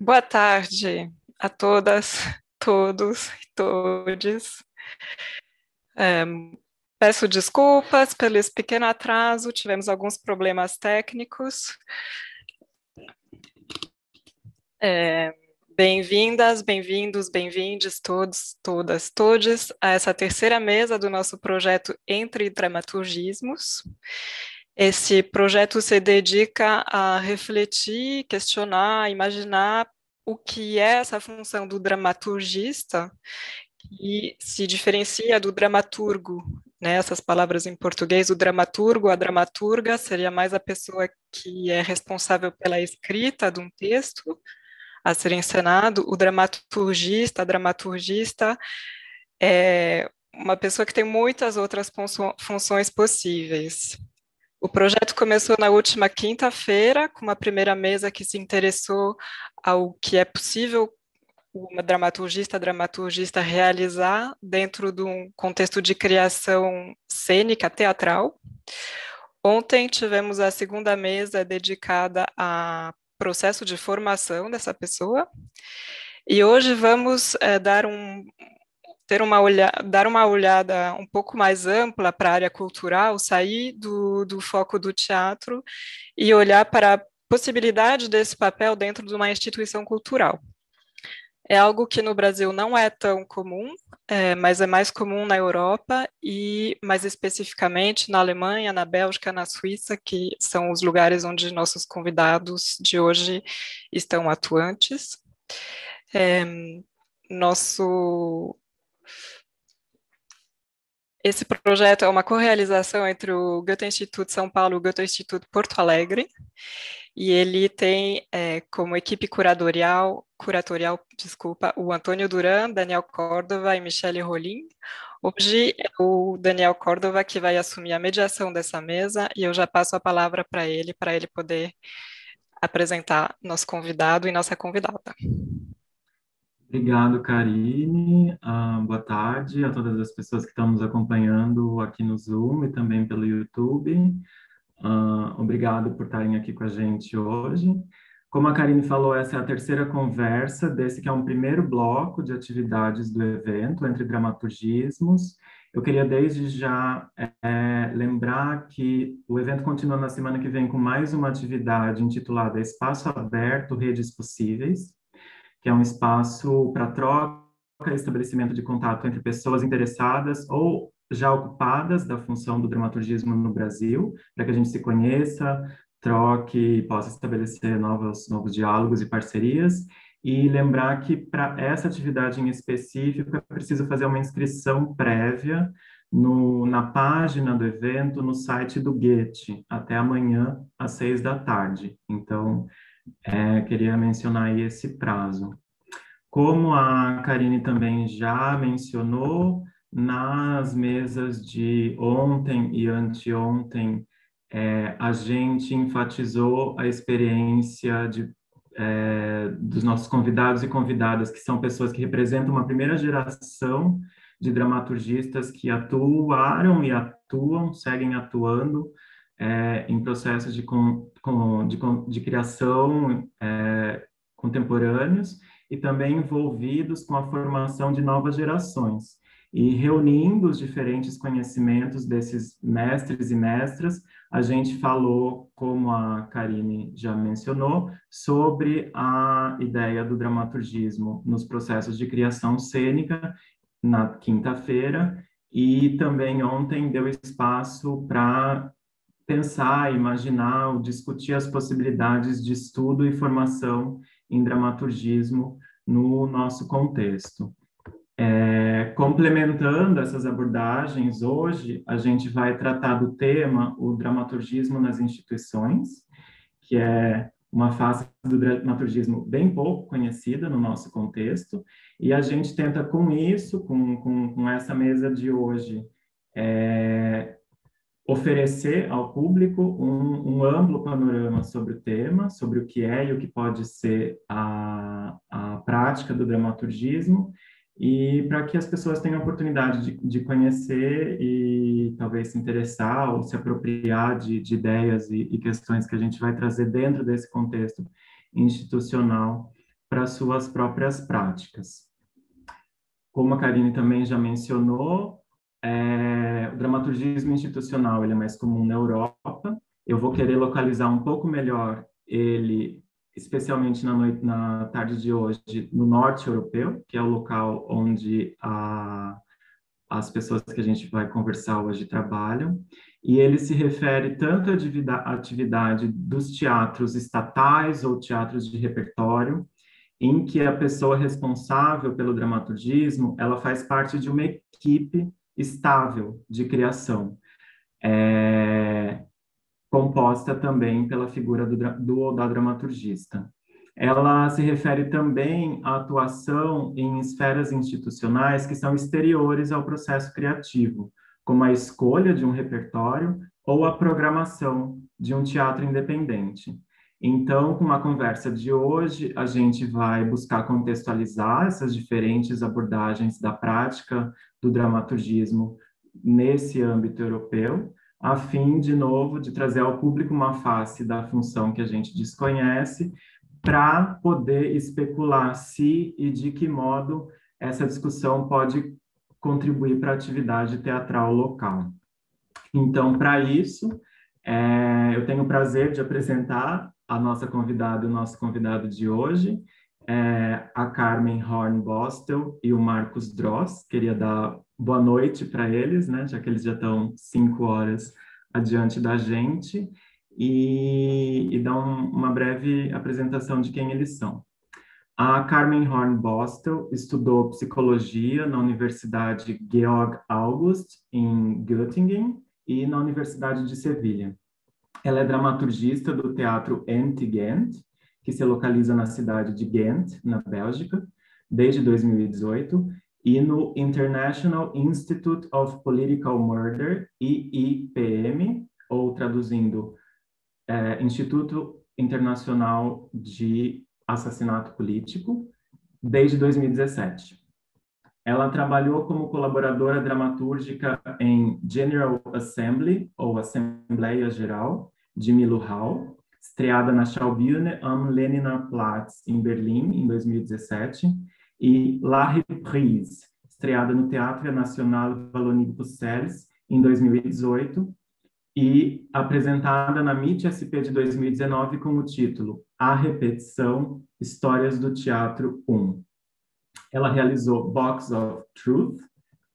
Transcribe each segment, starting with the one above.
Boa tarde a todas, todos e todes. É, Peço desculpas pelo esse pequeno atraso, tivemos alguns problemas técnicos. É, Bem-vindas, bem-vindos, bem-vindes todos, todas, todes a essa terceira mesa do nosso projeto Entre Dramaturgismos. Esse projeto se dedica a refletir, questionar, imaginar o que é essa função do dramaturgista e se diferencia do dramaturgo, né? Essas palavras em português, o dramaturgo, a dramaturga, seria mais a pessoa que é responsável pela escrita de um texto a ser encenado. O dramaturgista, a dramaturgista é uma pessoa que tem muitas outras funções possíveis. O projeto começou na última quinta-feira, com uma primeira mesa que se interessou ao que é possível uma dramaturgista realizar dentro de um contexto de criação cênica, teatral. Ontem tivemos a segunda mesa dedicada a processo de formação dessa pessoa, e hoje vamos dar uma olhada um pouco mais ampla para a área cultural, sair do foco do teatro e olhar para a possibilidade desse papel dentro de uma instituição cultural. É algo que no Brasil não é tão comum, mas é mais comum na Europa e, mais especificamente, na Alemanha, na Bélgica, na Suíça, que são os lugares onde nossos convidados de hoje estão atuantes. É, nosso Esse projeto é uma correalização entre o Goethe Instituto São Paulo e o Goethe Instituto Porto Alegre, e ele tem como equipe curatorial, desculpa, o Antônio Duran, Daniel Córdova e Michele Rolim. Hoje é o Daniel Córdova que vai assumir a mediação dessa mesa, e eu já passo a palavra para ele poder apresentar nosso convidado e nossa convidada. Obrigado, Karine. Boa tarde a todas as pessoas que estão nos acompanhando aqui no Zoom e também pelo YouTube. Obrigado por estarem aqui com a gente hoje. Como a Karine falou, essa é a terceira conversa desse que é um primeiro bloco de atividades do evento, Entre Dramaturgismos. Eu queria desde já lembrar que o evento continua na semana que vem com mais uma atividade intitulada Espaço Aberto, Redes Possíveis, que é um espaço para troca e estabelecimento de contato entre pessoas interessadas ou já ocupadas da função do dramaturgismo no Brasil, para que a gente se conheça, troque e possa estabelecer novos diálogos e parcerias. E lembrar que para essa atividade em específico é preciso fazer uma inscrição prévia na página do evento, no site do Goethe, até amanhã, às 6 da tarde. Então, queria mencionar aí esse prazo. Como a Karine também já mencionou, nas mesas de ontem e anteontem, a gente enfatizou a experiência dos nossos convidados e convidadas, que são pessoas que representam uma primeira geração de dramaturgistas que atuaram e atuam, seguem atuando, em processos de criação contemporâneos e também envolvidos com a formação de novas gerações. E reunindo os diferentes conhecimentos desses mestres e mestras, a gente falou, como a Karine já mencionou, sobre a ideia do dramaturgismo nos processos de criação cênica na quinta-feira, e também ontem deu espaço para pensar, imaginar, ou discutir as possibilidades de estudo e formação em dramaturgismo no nosso contexto. Complementando essas abordagens, hoje a gente vai tratar do tema o dramaturgismo nas instituições, que é uma face do dramaturgismo bem pouco conhecida no nosso contexto, e a gente tenta com isso, com essa mesa de hoje, oferecer ao público um amplo panorama sobre o tema, sobre o que é e o que pode ser a prática do dramaturgismo, e para que as pessoas tenham a oportunidade de conhecer e talvez se interessar ou se apropriar de ideias e questões que a gente vai trazer dentro desse contexto institucional para suas próprias práticas. Como a Karine também já mencionou, o dramaturgismo institucional ele é mais comum na Europa. Eu vou querer localizar um pouco melhor ele, especialmente na tarde de hoje, no norte europeu, que é o local onde as pessoas que a gente vai conversar hoje trabalham. E ele se refere tanto à atividade dos teatros estatais ou teatros de repertório, em que a pessoa responsável pelo dramaturgismo, ela faz parte de uma equipe estável de criação, composta também pela figura do ou da dramaturgista. Ela se refere também à atuação em esferas institucionais que são exteriores ao processo criativo, como a escolha de um repertório ou a programação de um teatro independente. Então, com a conversa de hoje, a gente vai buscar contextualizar essas diferentes abordagens da prática do dramaturgismo nesse âmbito europeu, a fim, de novo, de trazer ao público uma face da função que a gente desconhece, para poder especular se e de que modo essa discussão pode contribuir para a atividade teatral local. Então, para isso, eu tenho o prazer de apresentar a nossa convidada e o nosso convidado de hoje, a Carmen Horn-Bostel e o Marcos Dross. Queria dar boa noite para eles, né, já que eles já estão 5 horas adiante da gente, e dar uma breve apresentação de quem eles são. A Carmen Horn-Bostel estudou psicologia na Universidade Georg August, em Göttingen, e na Universidade de Sevilha. Ela é dramaturgista do Teatro NT Ghent, que se localiza na cidade de Ghent, na Bélgica, desde 2018, e no International Institute of Political Murder, IIPM, ou traduzindo, Instituto Internacional de Assassinato Político, desde 2017. Ela trabalhou como colaboradora dramatúrgica em General Assembly, ou Assembleia Geral, de Milo Hall, estreada na Schaubühne am Lehniner Platz, em Berlim, em 2017, e La Reprise, estreada no Teatro National Wallonie-Bruxelles, em 2018, e apresentada na MIT-SP de 2019 com o título A Repetição, Histórias do Teatro 1. Ela realizou Box of Truth,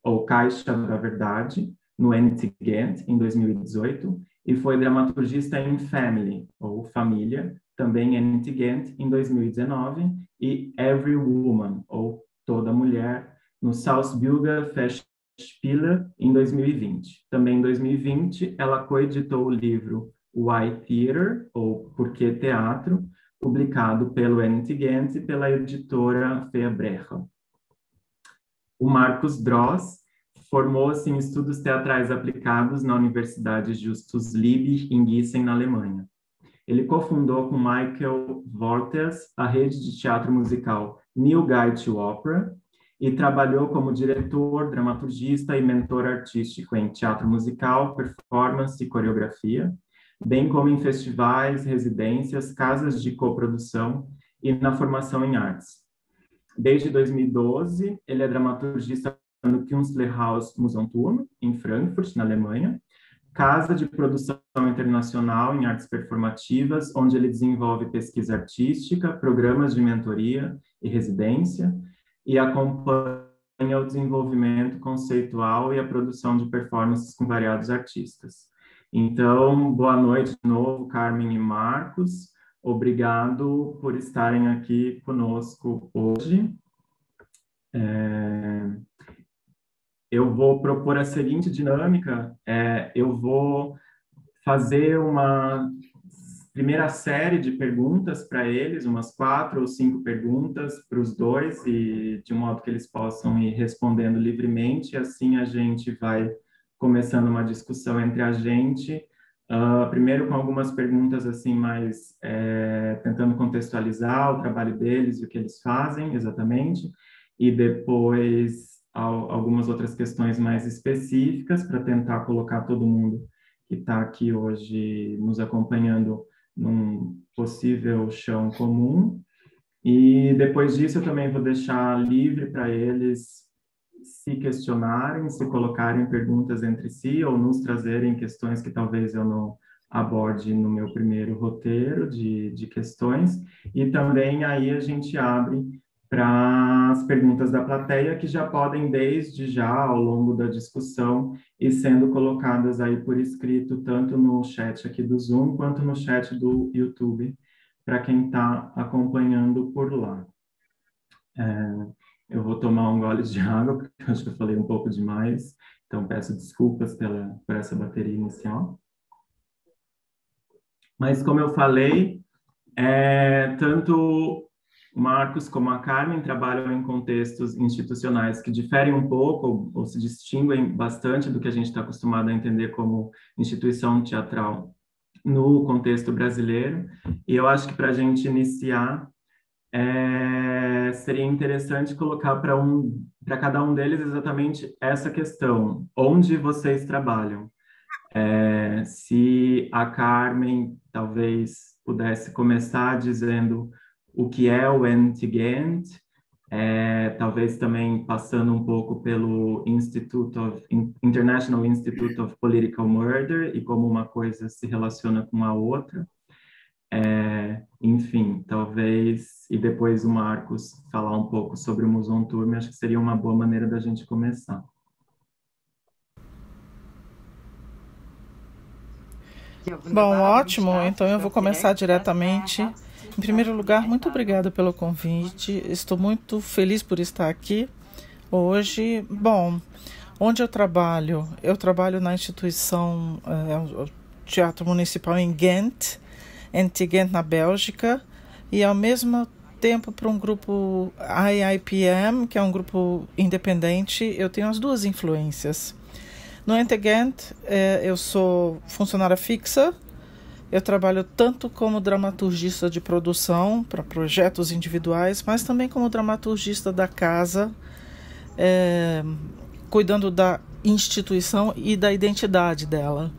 ou Caixa da Verdade, no NT Ghent, em 2018, e foi dramaturgista em Family, ou Família, também em NT Ghent, em 2019, e Every Woman, ou Toda Mulher, no Salzburger Festspiele, em 2020. Também em 2020, ela coeditou o livro Why Theater, ou Por que Teatro, publicado pelo NT Ghent e pela editora Feabrecha. O Marcos Dross formou-se em estudos teatrais aplicados na Universidade Justus Liebig, em Gießen, na Alemanha. Ele cofundou com Michael Wolters a rede de teatro musical New Guide to Opera e trabalhou como diretor, dramaturgista e mentor artístico em teatro musical, performance e coreografia, bem como em festivais, residências, casas de coprodução e na formação em artes. Desde 2012, ele é dramaturgista no Künstlerhaus Musanturm, em Frankfurt, na Alemanha, casa de produção internacional em artes performativas, onde ele desenvolve pesquisa artística, programas de mentoria e residência, e acompanha o desenvolvimento conceitual e a produção de performances com variados artistas. Então, boa noite de novo, Carmen e Marcos. Obrigado por estarem aqui conosco hoje. Eu vou propor a seguinte dinâmica: eu vou fazer uma primeira série de perguntas para eles, umas 4 ou 5 perguntas para os dois, e de modo que eles possam ir respondendo livremente. Assim a gente vai começando uma discussão entre a gente, primeiro com algumas perguntas assim mais tentando contextualizar o trabalho deles e o que eles fazem exatamente, e depois algumas outras questões mais específicas para tentar colocar todo mundo que está aqui hoje nos acompanhando num possível chão comum. E depois disso eu também vou deixar livre para eles se questionarem, se colocarem perguntas entre si ou nos trazerem questões que talvez eu não aborde no meu primeiro roteiro de questões. E também aí a gente abre para as perguntas da plateia, que já podem, desde já, ao longo da discussão, ir sendo colocadas aí por escrito, tanto no chat aqui do Zoom, quanto no chat do YouTube, para quem está acompanhando por lá. Eu vou tomar um gole de água, porque eu acho que eu falei um pouco demais, então peço desculpas por essa bateria inicial. Mas, como eu falei, tanto o Marcos como a Carmen trabalham em contextos institucionais que diferem um pouco ou se distinguem bastante do que a gente está acostumado a entender como instituição teatral no contexto brasileiro. E eu acho que para a gente iniciar, seria interessante colocar para cada um deles exatamente essa questão: onde vocês trabalham? Se a Carmen talvez pudesse começar dizendo o que é o Antigent, talvez também passando um pouco pelo International Institute of Political Murder e como uma coisa se relaciona com a outra. Enfim, talvez, e depois o Marcos falar um pouco sobre o Muson Turme, acho que seria uma boa maneira da gente começar. Bom, ótimo. Então eu vou começar diretamente. Em primeiro lugar, muito obrigada pelo convite. Estou muito feliz por estar aqui hoje. Bom, onde eu trabalho? Eu trabalho na instituição o Teatro Municipal em Ghent, Ghent, na Bélgica, e ao mesmo tempo para um grupo IIPM, que é um grupo independente. Eu tenho as duas influências. No Ghent, eu sou funcionária fixa. Eu trabalho tanto como dramaturgista de produção para projetos individuais, mas também como dramaturgista da casa, cuidando da instituição e da identidade dela.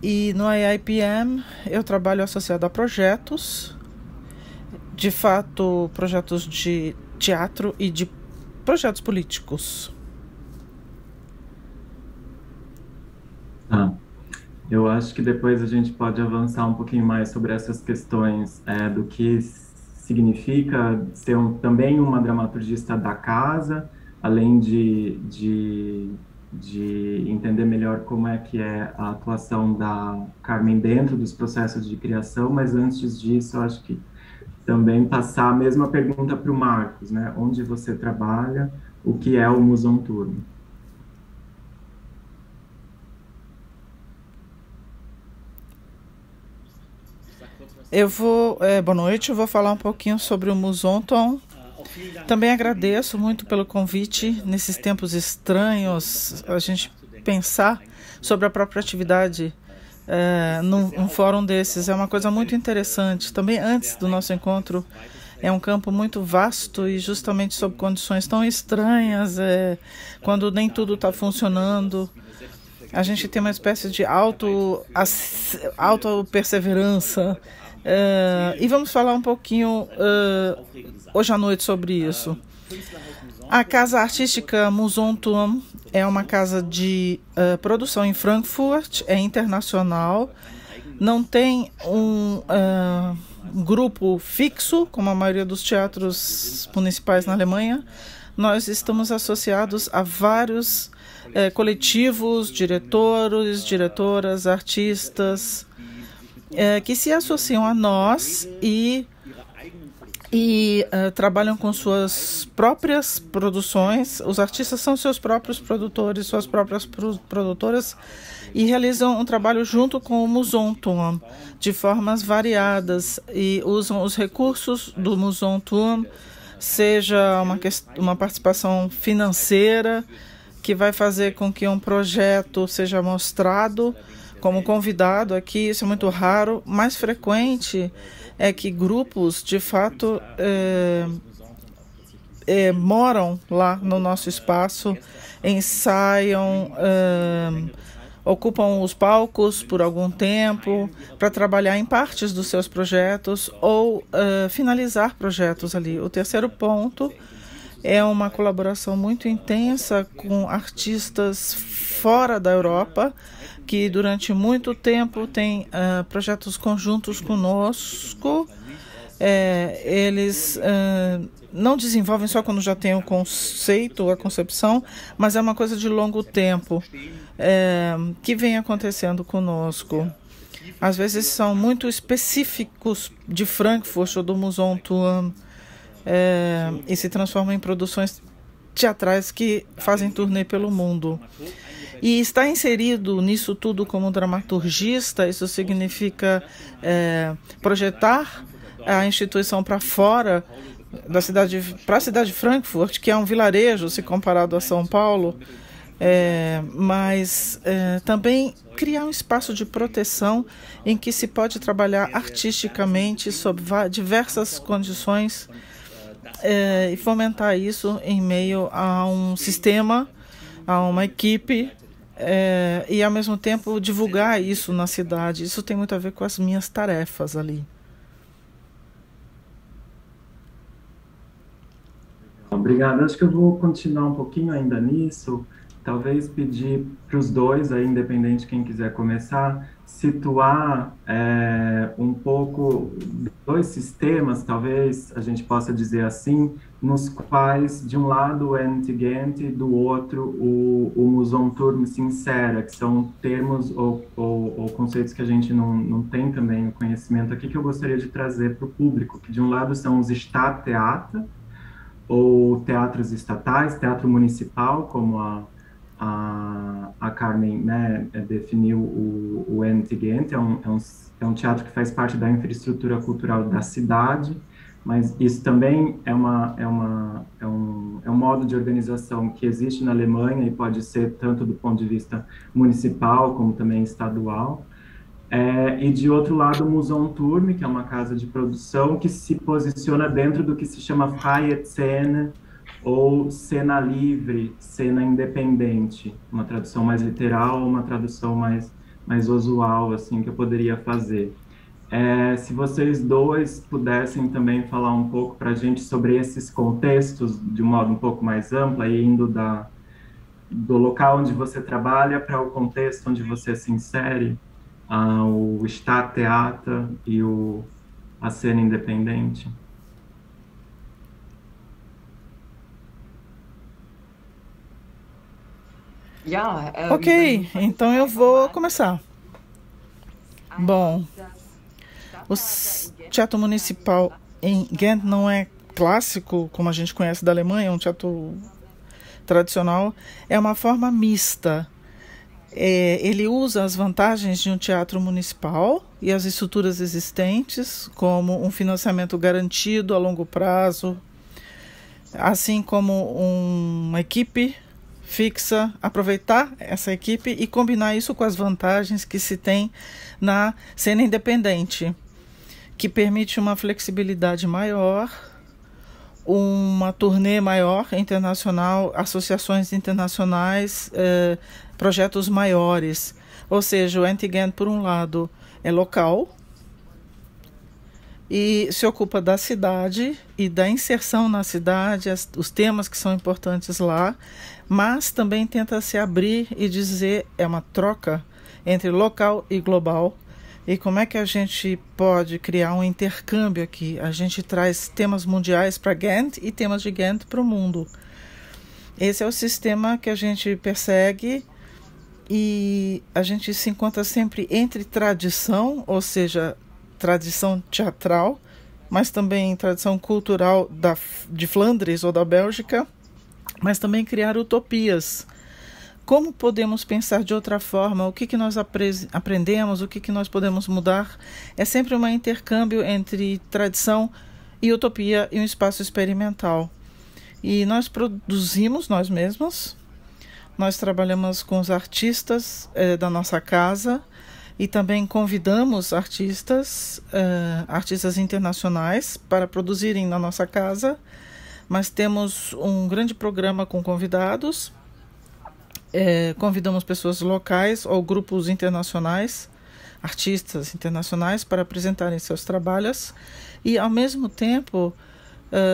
E no IIPM eu trabalho associado a projetos, de fato projetos de teatro e de projetos políticos. Eu acho que depois a gente pode avançar um pouquinho mais sobre essas questões do que significa ser também uma dramaturgista da casa, além de entender melhor como é que é a atuação da Carmen dentro dos processos de criação, mas antes disso, eu acho que também passar a mesma pergunta para o Marcos, né? Onde você trabalha, o que é o Muson Turme? Boa noite, eu vou falar um pouquinho sobre o Musonton. Também agradeço muito pelo convite. Nesses tempos estranhos, a gente pensar sobre a própria atividade num fórum desses é uma coisa muito interessante. Também antes do nosso encontro, é um campo muito vasto e justamente sob condições tão estranhas, quando nem tudo está funcionando. A gente tem uma espécie de auto-perseverança. E vamos falar um pouquinho hoje à noite sobre isso. A Casa Artística Muson Turme é uma casa de produção em Frankfurt, é internacional, não tem um grupo fixo, como a maioria dos teatros municipais na Alemanha. Nós estamos associados a vários coletivos, diretores, diretoras, artistas, que se associam a nós e trabalham com suas próprias produções. Os artistas são seus próprios produtores, suas próprias produtoras, e realizam um trabalho junto com o Muson Turme de formas variadas e usam os recursos do Muson Turme, seja uma participação financeira que vai fazer com que um projeto seja mostrado como convidado aqui. Isso é muito raro. Mais frequente é que grupos, de fato, moram lá no nosso espaço, ensaiam ocupam os palcos por algum tempo para trabalhar em partes dos seus projetos ou finalizar projetos ali. O terceiro ponto é uma colaboração muito intensa com artistas fora da Europa, que durante muito tempo têm projetos conjuntos conosco. Eles não desenvolvem só quando já tem o conceito, a concepção, mas é uma coisa de longo tempo que vem acontecendo conosco. Às vezes são muito específicos de Frankfurt ou do Museumturm e se transformam em produções teatrais que fazem turnê pelo mundo. E estar inserido nisso tudo como dramaturgista, isso significa projetar a instituição para fora da cidade, para a cidade de Frankfurt, que é um vilarejo se comparado a São Paulo, mas também criar um espaço de proteção em que se pode trabalhar artisticamente sob diversas condições e fomentar isso em meio a um sistema, a uma equipe, e ao mesmo tempo divulgar isso na cidade. Isso tem muito a ver com as minhas tarefas ali. Obrigado. Acho que eu vou continuar um pouquinho ainda nisso. Talvez pedir para os dois, aí, independente quem quiser começar, situar um pouco dois sistemas, talvez a gente possa dizer assim, nos quais, de um lado, o Ent-Gent e do outro, o Museumturm se insere, que são termos ou conceitos que a gente não tem também o conhecimento aqui, que eu gostaria de trazer para o público, que de um lado são os Stadttheater, ou teatros estatais, teatro municipal, como a Carmen, né, definiu o Ent-Gent, é um teatro que faz parte da infraestrutura cultural da cidade, mas isso também é um modo de organização que existe na Alemanha e pode ser tanto do ponto de vista municipal como também estadual. E de outro lado, o Museumturm, que é uma casa de produção que se posiciona dentro do que se chama Freie Szene, ou cena livre, cena independente, uma tradução mais literal, uma tradução mais usual, assim, que eu poderia fazer. Se vocês dois pudessem também falar um pouco para a gente sobre esses contextos, de um modo um pouco mais amplo, aí indo do local onde você trabalha para o contexto onde você se insere, o Stadttheater e a cena independente. Ok, então eu vou começar. Bom, o teatro municipal em Ghent não é clássico, como a gente conhece da Alemanha, é um teatro tradicional, é uma forma mista. Ele usa as vantagens de um teatro municipal e as estruturas existentes, como um financiamento garantido a longo prazo, assim como uma equipe fixa, aproveitar essa equipe e combinar isso com as vantagens que se tem na cena independente, que permite uma flexibilidade maior, uma turnê maior internacional, associações internacionais, projetos maiores. Ou seja, o Ent-Gent, por um lado, é local e se ocupa da cidade e da inserção na cidade, os temas que são importantes lá, mas também tenta se abrir e dizer, é uma troca entre local e global. E como é que a gente pode criar um intercâmbio aqui? A gente traz temas mundiais para Ghent e temas de Ghent para o mundo. Esse é o sistema que a gente persegue e a gente se encontra sempre entre tradição, ou seja, tradição teatral, mas também tradição cultural de Flandres ou da Bélgica, mas também criar utopias. Como podemos pensar de outra forma? O que nós aprendemos? O que nós podemos mudar? É sempre um intercâmbio entre tradição e utopia e um espaço experimental. E nós produzimos nós mesmos. Nós trabalhamos com os artistas da nossa casa e também convidamos artistas internacionais para produzirem na nossa casa. Mas temos um grande programa com convidados convidamos pessoas locais ou grupos internacionais, artistas internacionais, para apresentarem seus trabalhos, e ao mesmo tempo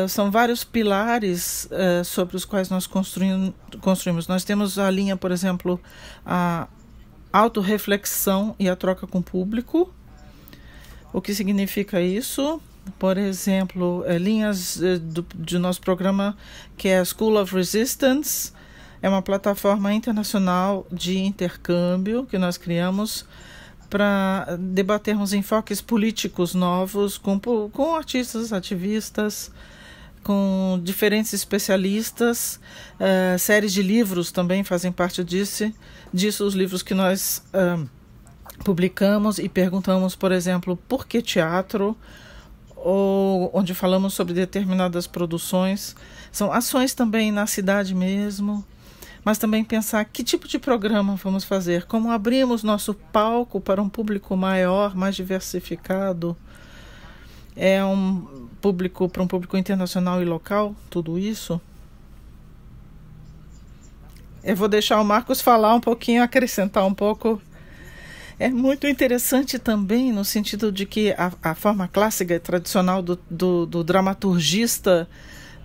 são vários pilares sobre os quais nós construímos. Nós temos a linha, por exemplo, a autorreflexão e a troca com o público. O que significa isso? Por exemplo, linhas do nosso programa, que é a School of Resistance, é uma plataforma internacional de intercâmbio que nós criamos para debatermos enfoques políticos novos com artistas, ativistas, com diferentes especialistas. Séries de livros também fazem parte disso, os livros que nós publicamos e perguntamos, por exemplo, por que teatro, ou onde falamos sobre determinadas produções. São ações também na cidade mesmo, mas também pensar que tipo de programa vamos fazer, como abrimos nosso palco para um público maior, mais diversificado. É para um público internacional e local, tudo isso. Eu vou deixar o Marcos falar um pouquinho, acrescentar um pouco. É muito interessante também no sentido de que a forma clássica e tradicional do dramaturgista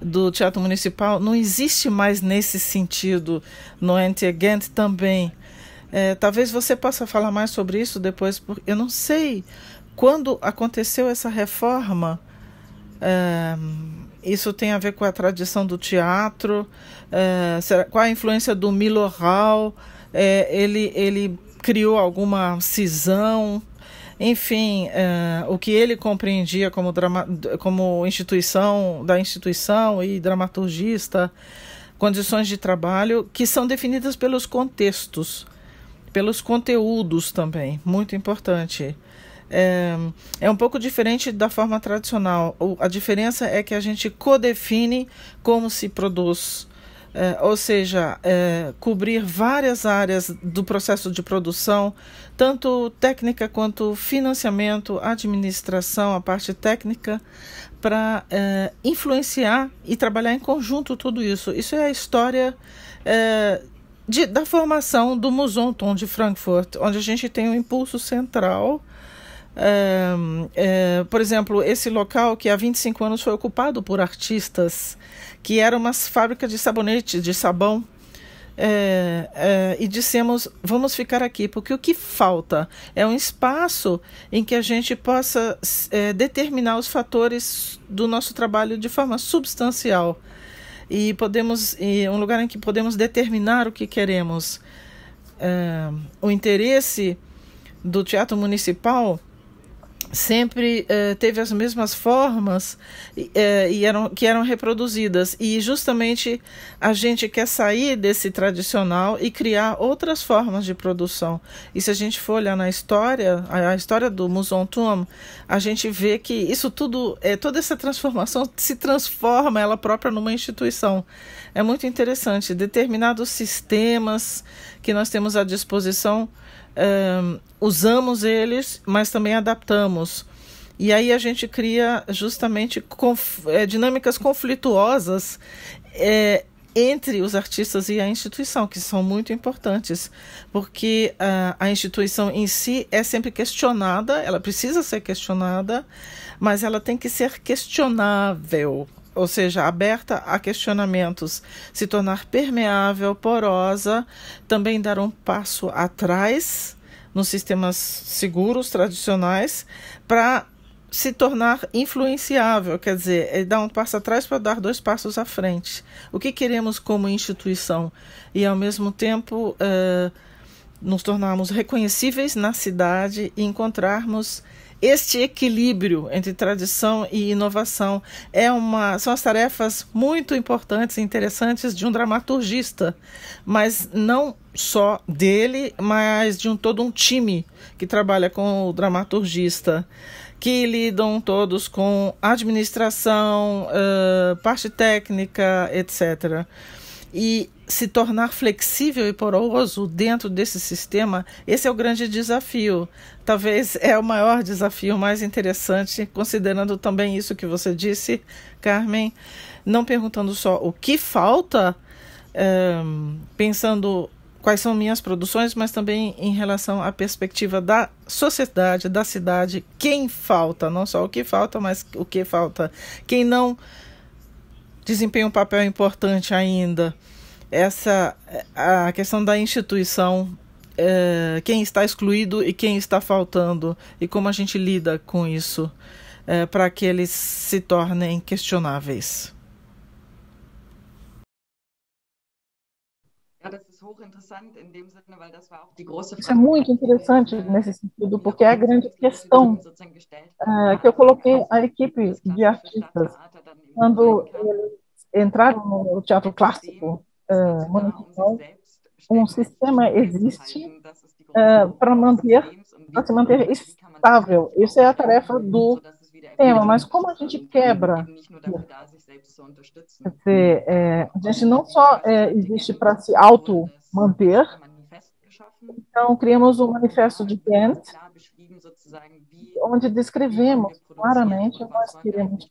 do Teatro Municipal não existe mais nesse sentido. No Ente-Ghent também. Talvez você possa falar mais sobre isso depois, porque eu não sei quando aconteceu essa reforma. Isso tem a ver com a tradição do teatro, qual a influência do Milorral, ele criou alguma cisão, enfim, o que ele compreendia como instituição e dramaturgista, condições de trabalho que são definidas pelos contextos, pelos conteúdos também, muito importante. É um pouco diferente da forma tradicional. A diferença é que a gente codefine como se produz, ou seja, cobrir várias áreas do processo de produção, tanto técnica quanto financiamento, administração, a parte técnica, para influenciar e trabalhar em conjunto tudo isso. Isso é a história da formação do Musanton de Frankfurt, onde a gente tem um impulso central. Por exemplo, esse local que há 25 anos foi ocupado por artistas, que era uma fábrica de sabonete, de sabão, e dissemos, vamos ficar aqui, porque o que falta é um espaço em que a gente possa determinar os fatores do nosso trabalho de forma substancial, e um lugar em que podemos determinar o que queremos. O interesse do Teatro Municipal sempre teve as mesmas formas que eram reproduzidas, e justamente a gente quer sair desse tradicional e criar outras formas de produção. E se a gente for olhar na história, a história do Musanton, a gente vê que isso tudo, toda essa transformação se transforma ela própria numa instituição. É muito interessante, determinados sistemas que nós temos à disposição, usamos eles, mas também adaptamos. E aí a gente cria justamente dinâmicas conflituosas entre os artistas e a instituição, que são muito importantes, porque a instituição em si é sempre questionada, ela precisa ser questionada, mas ela tem que ser questionável, ou seja, aberta a questionamentos, se tornar permeável, porosa, também dar um passo atrás nos sistemas seguros, tradicionais, para se tornar influenciável, quer dizer, dar um passo atrás para dar 2 passos à frente. O que queremos como instituição? E, ao mesmo tempo, nos tornarmos reconhecíveis na cidade e encontrarmos este equilíbrio entre tradição e inovação. São as tarefas muito importantes e interessantes de um dramaturgista, mas não só dele, mas de todo um time que trabalha com o dramaturgista, que lidam todos com administração, parte técnica, etc. E se tornar flexível e poroso dentro desse sistema, esse é o grande desafio. Talvez é o maior desafio, mais interessante, considerando também isso que você disse, Carmen, não perguntando só o que falta, pensando quais são minhas produções, mas também em relação à perspectiva da sociedade, da cidade, quem falta, não só o que falta, mas o que falta, quem não desempenha um papel importante ainda, a questão da instituição, quem está excluído e quem está faltando, e como a gente lida com isso, para que eles se tornem questionáveis. Isso é muito interessante nesse sentido, porque é a grande questão que eu coloquei à equipe de artistas quando eles entraram no teatro clássico municipal. Um sistema existe para se manter estável. Isso é a tarefa do sistema, mas como a gente quebra? Quer dizer, a gente não só existe para se auto-manter, então criamos um manifesto de Ghent, onde descrevemos claramente o que nós queremos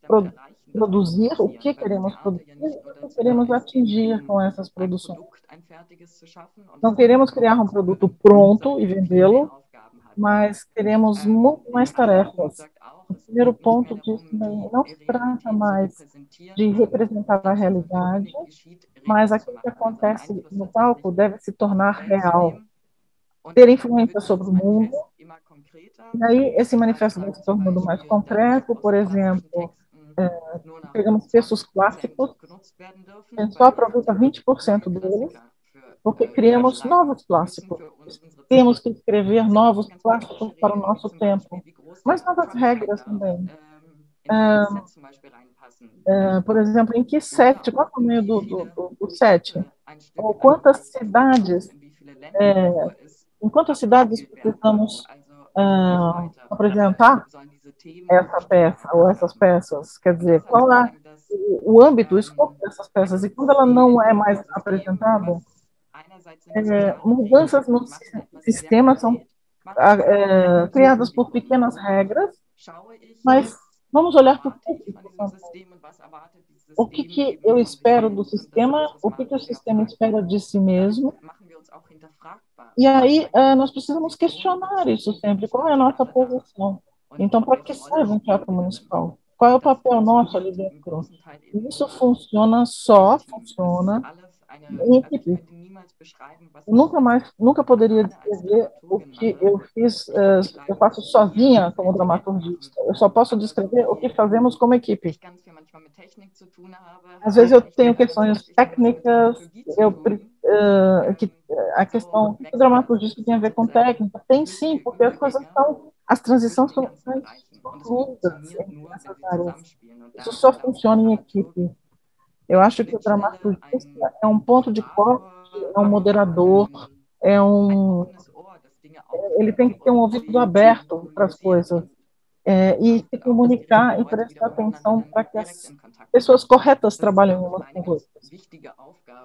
produzir, o que queremos produzir e o que queremos atingir com essas produções. Não queremos criar um produto pronto e vendê-lo, mas queremos muito mais tarefas. O primeiro ponto disso não se trata mais de representar a realidade, mas aquilo que acontece no palco deve se tornar real, ter influência sobre o mundo. E aí esse manifesto vai se tornando mais concreto, por exemplo, pegamos textos clássicos, a gente só aproveita 20% deles, porque criamos novos clássicos. Temos que escrever novos clássicos para o nosso tempo, mas novas regras também. Por exemplo, em que set, qual é o tamanho do set? Ou quantas cidades, em quantas cidades precisamos apresentar essa peça ou essas peças? Quer dizer, qual é o âmbito, o escopo dessas peças? E quando ela não é mais apresentada, mudanças no sistema são criadas por pequenas regras, mas vamos olhar para o que eu espero do sistema, o que o sistema espera de si mesmo, e aí nós precisamos questionar isso sempre, qual é a nossa posição. Então, para que serve um teatro municipal? Qual é o papel nosso ali dentro? Isso funciona em equipe. Nunca poderia descrever o que eu fiz, eu faço sozinha como dramaturgista. Eu só posso descrever o que fazemos como equipe. Às vezes eu tenho questões técnicas, a questão do dramaturgista tem a ver com técnica. Tem sim, porque as transições são fluidas entre essas áreas. Isso só funciona em equipe. Eu acho que o dramaturgista é um ponto de corte, é um moderador, ele tem que ter um ouvido aberto para as coisas e se comunicar e prestar atenção para que as pessoas corretas trabalhem umas com outras.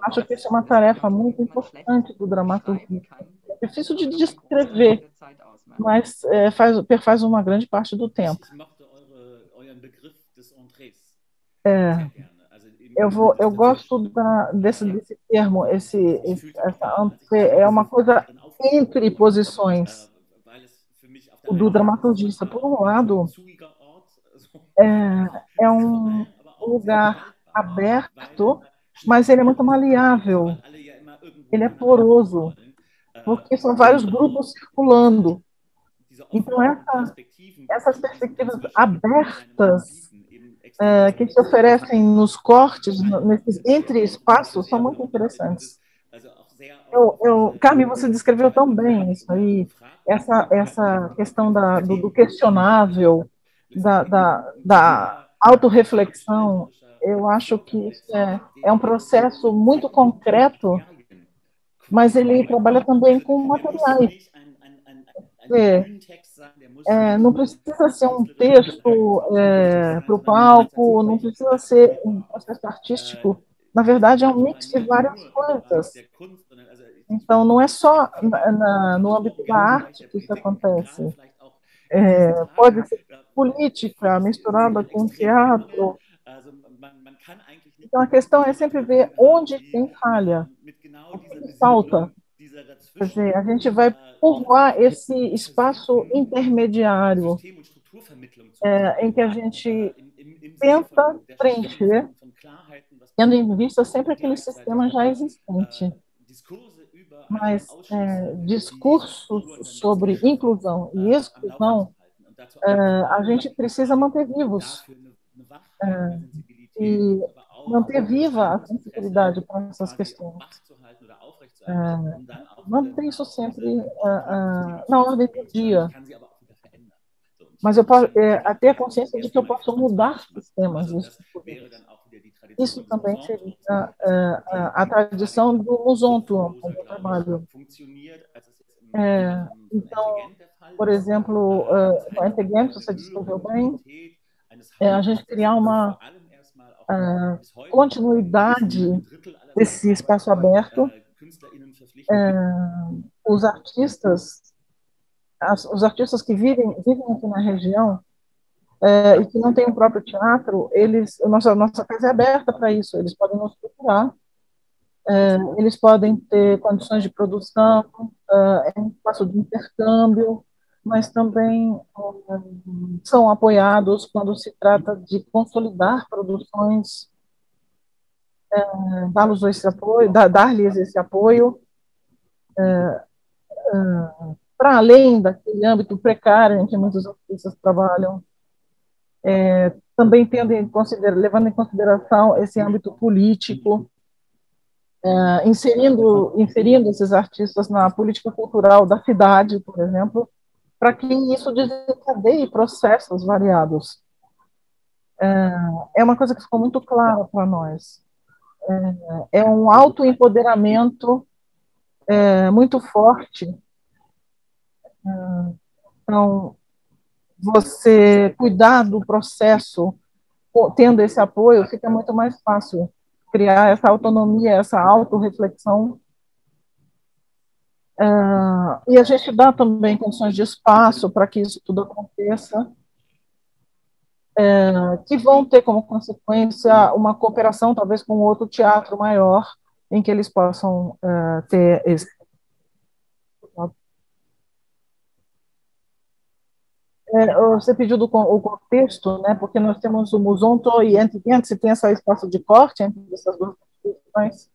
Acho que isso é uma tarefa muito importante do dramaturgista. É difícil de descrever, mas perfaz uma grande parte do tempo. Eu gosto desse termo, é uma coisa entre posições do dramaturgista. Por um lado, é um lugar aberto, mas ele é muito maleável, ele é poroso, porque são vários grupos circulando. Então, essas perspectivas abertas que se oferecem nos cortes, nesses entre-espaços, são muito interessantes. Carmen, você descreveu tão bem isso aí, essa questão do questionável, da autorreflexão. Eu acho que isso é um processo muito concreto, mas ele trabalha também com materiais. Não precisa ser um texto para o palco, não precisa ser um processo artístico. Na verdade, é um mix de várias coisas. Então, não é só no âmbito da arte que isso acontece. Pode ser política misturada com teatro. Então, a questão é sempre ver onde tem falha, o que falta. Quer dizer, a gente vai povoar esse espaço intermediário em que a gente tenta preencher, tendo em vista sempre aquele sistema já existente. Mas discursos sobre inclusão e exclusão, a gente precisa manter vivos e manter viva a sensibilidade para essas questões. Manter isso sempre na ordem do dia. Mas eu posso ter a consciência de que eu posso mudar sistemas. Isso também seria a tradição do Musonto, onde eu trabalho. Então, por exemplo, no Antegem, você descreveu bem, a gente criar uma continuidade desse espaço aberto. Os artistas que vivem aqui na região e que não têm o próprio teatro, nossa casa é aberta para isso, eles podem nos procurar, eles podem ter condições de produção, é um espaço de intercâmbio, mas também são apoiados quando se trata de consolidar produções, dar-lhes esse apoio, para além daquele âmbito precário em que muitos artistas trabalham, também levando em consideração esse âmbito político, inserindo esses artistas na política cultural da cidade, por exemplo, para que isso desencadeie processos variados. É uma coisa que ficou muito clara para nós. É um autoempoderamento muito forte. Então, você cuidar do processo, tendo esse apoio, fica muito mais fácil criar essa autonomia, essa autorreflexão. E a gente dá também condições de espaço para que isso tudo aconteça, que vão ter como consequência uma cooperação, talvez, com outro teatro maior, em que eles possam ter esse. Você pediu o contexto, né? Porque nós temos o Musonto e antes se tem esse espaço de corte entre essas duas instituições.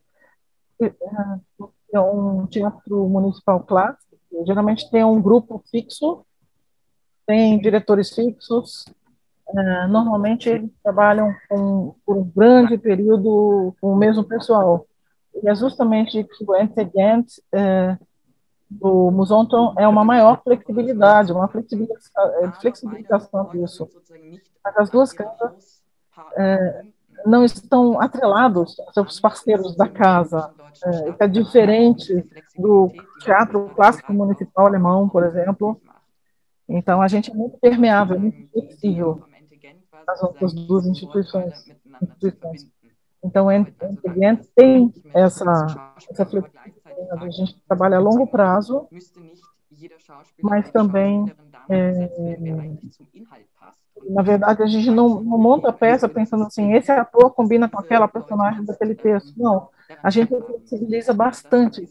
É um teatro municipal clássico, geralmente tem um grupo fixo, tem diretores fixos, normalmente eles trabalham por um grande período com o mesmo pessoal. E é justamente que o Antegem do Musonto é uma maior flexibilidade, uma flexibilização disso. As duas casas não estão atrelados aos seus parceiros da casa. É diferente do teatro clássico municipal alemão, por exemplo. Então, a gente é muito permeável, muito flexível as outras duas instituições. Então, o Antegem tem essa flexibilidade. A gente trabalha a longo prazo, mas também, na verdade, a gente não monta a peça pensando assim, esse ator combina com aquela personagem daquele texto. Não, a gente flexibiliza bastante.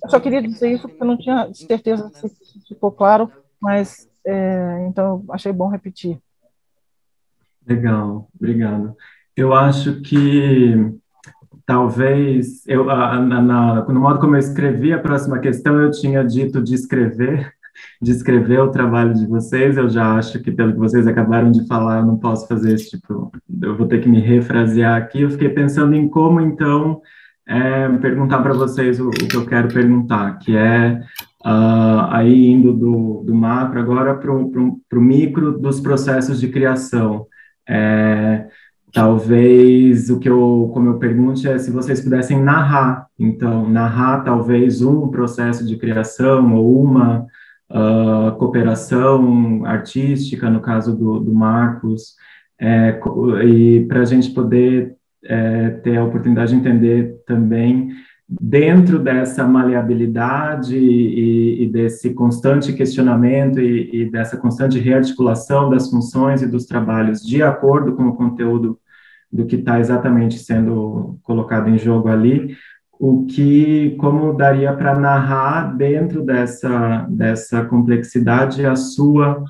Eu só queria dizer isso porque eu não tinha certeza se ficou claro, mas então achei bom repetir. Legal, obrigado. Eu acho que talvez, no modo como eu escrevi a próxima questão, eu tinha dito descrever o trabalho de vocês. Eu já acho que, pelo que vocês acabaram de falar, eu não posso fazer esse tipo, eu vou ter que me refrasear aqui. Eu fiquei pensando em como, então, perguntar para vocês o que eu quero perguntar, que é, aí indo do macro agora para o micro dos processos de criação. Talvez como eu pergunto é se vocês pudessem narrar, então, talvez um processo de criação ou uma cooperação artística, no caso do Marcos, e para a gente poder ter a oportunidade de entender também, dentro dessa maleabilidade e desse constante questionamento e dessa constante rearticulação das funções e dos trabalhos de acordo com o conteúdo do que está exatamente sendo colocado em jogo ali, como daria para narrar dentro dessa complexidade a sua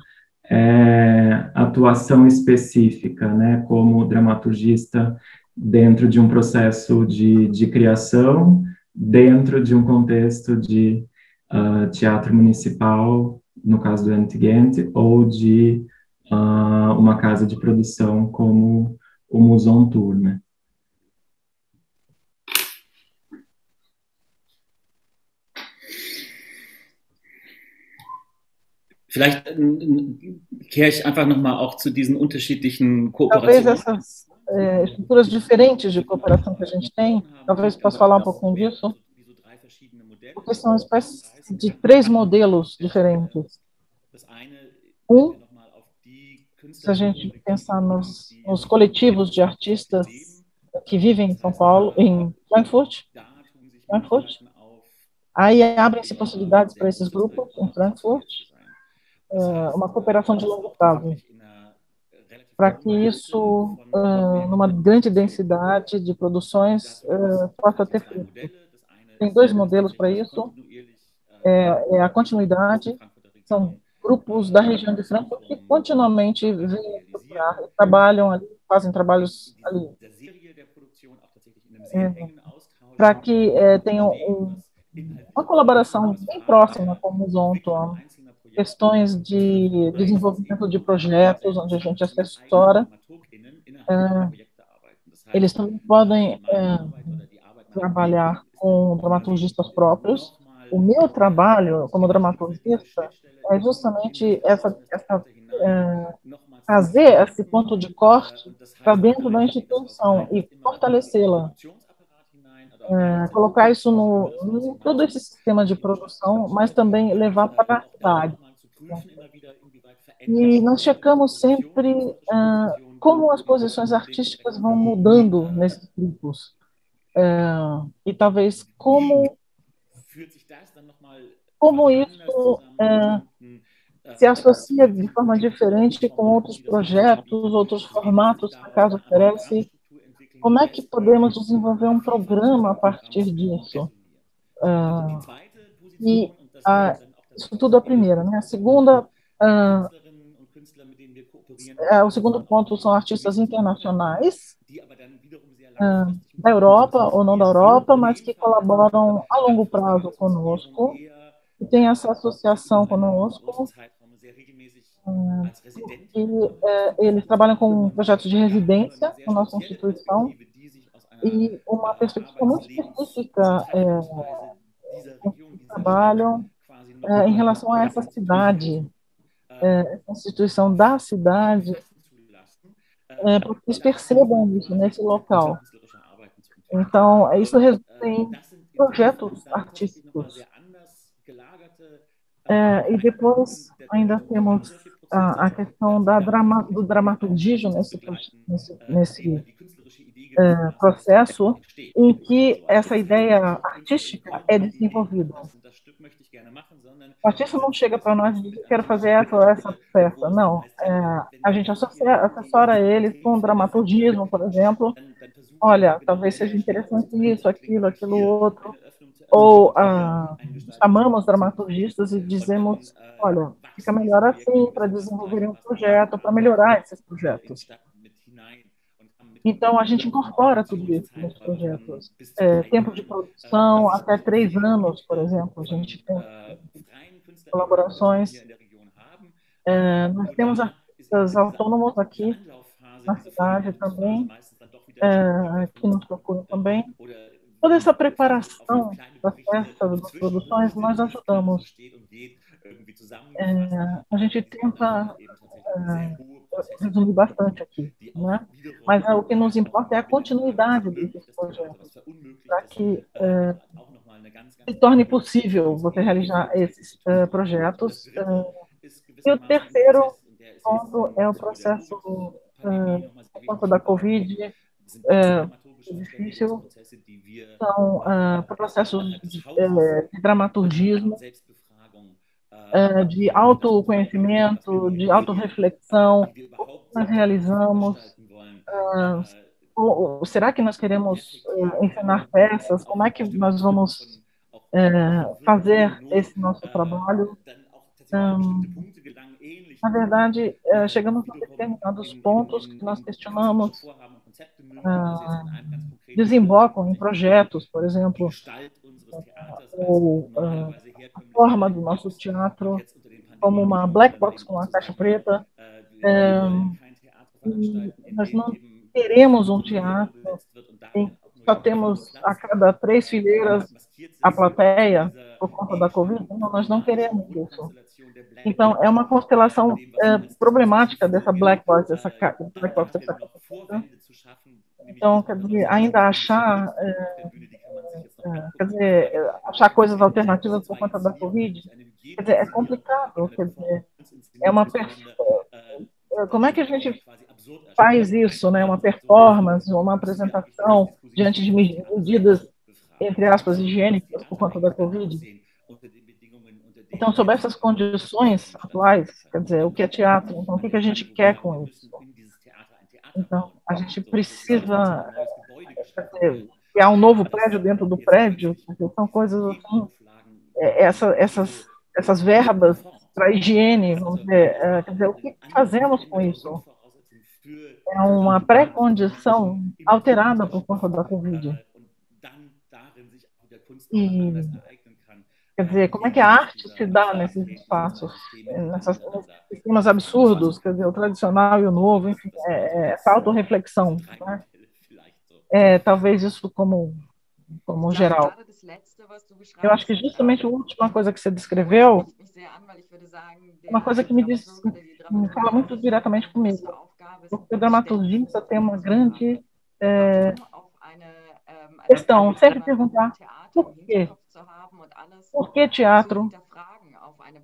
atuação específica, né, como dramaturgista dentro de um processo de criação, dentro de um contexto de teatro municipal, no caso do Antigente, ou de uma casa de produção como o Muson Tour, né? Vielleicht kehre ich einfach nochmal auch zu diesen unterschiedlichen Talvez Kooperationen. essas estruturas diferentes de cooperação que a gente tem, talvez possa falar um pouquinho disso, porque são espécies de 3 modelos diferentes. Se a gente pensar nos coletivos de artistas que vivem em São Paulo, em Frankfurt, aí abrem-se possibilidades para esses grupos em Frankfurt, uma cooperação de longo prazo, para que isso, numa grande densidade de produções, possa ter fruto. Tem 2 modelos para isso, a continuidade, são grupos da região de Frankfurt que continuamente vêm procurar, trabalham ali, fazem trabalhos ali, para que tenham uma colaboração bem próxima com o Muson, questões de desenvolvimento de projetos, onde a gente assessora. Eles também podem trabalhar com dramaturgistas próprios. O meu trabalho como dramaturgista é justamente trazer esse ponto de corte para dentro da instituição e fortalecê-la. Colocar isso no todo esse sistema de produção, mas também levar para a cidade. E nós checamos sempre como as posições artísticas vão mudando nesses grupos. E talvez como isso se associa de forma diferente com outros projetos, outros formatos que a casa oferece. Como é que podemos desenvolver um programa a partir disso? Isso tudo é a primeira, né? A segunda, o segundo ponto são artistas internacionais, da Europa ou não da Europa, mas que colaboram a longo prazo conosco, e tem essa associação conosco, eles trabalham com projetos de residência na nossa instituição, e uma perspectiva muito específica trabalham em relação a essa cidade, essa instituição da cidade, para que eles percebam isso nesse local. Então, isso resulta em projetos artísticos. E depois ainda temos a questão do dramaturgismo nesse processo em que essa ideia artística é desenvolvida. O artista não chega para nós e diz: quero fazer essa ou essa peça. Não. A gente assessora eles com dramaturgismo, por exemplo. Olha, talvez seja interessante isso, aquilo outro. Ou chamamos dramaturgistas e dizemos: olha, fica melhor assim para desenvolverem um projeto, para melhorar esses projetos. Então, a gente incorpora tudo isso nos projetos. Tempo de produção, até 3 anos, por exemplo, a gente tem colaborações. Nós temos artistas autônomos aqui na cidade também, que nos procuram também. Toda essa preparação das peças, das produções, nós ajudamos. A gente tenta resumir bastante aqui, né? Mas o que nos importa é a continuidade desses projetos, para que se torne possível você realizar esses projetos. E o terceiro ponto é o processo por conta da Covid, difícil, são processos de dramaturgismo, de autoconhecimento, de autorreflexão. O que nós realizamos, será que nós queremos ensinar peças? Como é que nós vamos fazer esse nosso trabalho? Na verdade, chegamos a determinados pontos que nós questionamos, desembocam em projetos, por exemplo, ou a forma do nosso teatro como uma black box com uma caixa preta. E nós não teremos um teatro em que só temos a cada 3 fileiras a plateia por conta da Covid. Não, nós não queremos isso. Então, é uma constelação problemática dessa black box, dessa caixa preta. Então, quer dizer, ainda achar, achar coisas alternativas por conta da Covid, quer dizer, é complicado, quer dizer, como é que a gente faz isso, né? Uma performance, uma apresentação diante de medidas, entre aspas, higiênicas por conta da Covid. Então, sob essas condições atuais, quer dizer, o que é teatro? Então, o que a gente quer com isso? Então, a gente precisa criar um novo prédio dentro do prédio, porque são coisas assim, essas verbas para higiene, vamos dizer, quer dizer, o que fazemos com isso? É uma pré-condição alterada por conta da Covid. E, quer dizer, como é que a arte se dá nesses espaços, nesses sistemas absurdos, quer dizer, o tradicional e o novo, enfim, essa autorreflexão, né? Talvez isso como geral. Eu acho que justamente a última coisa que você descreveu é uma coisa que me fala muito diretamente comigo, porque o dramaturgista tem uma grande questão, sempre perguntar por quê? Por que teatro?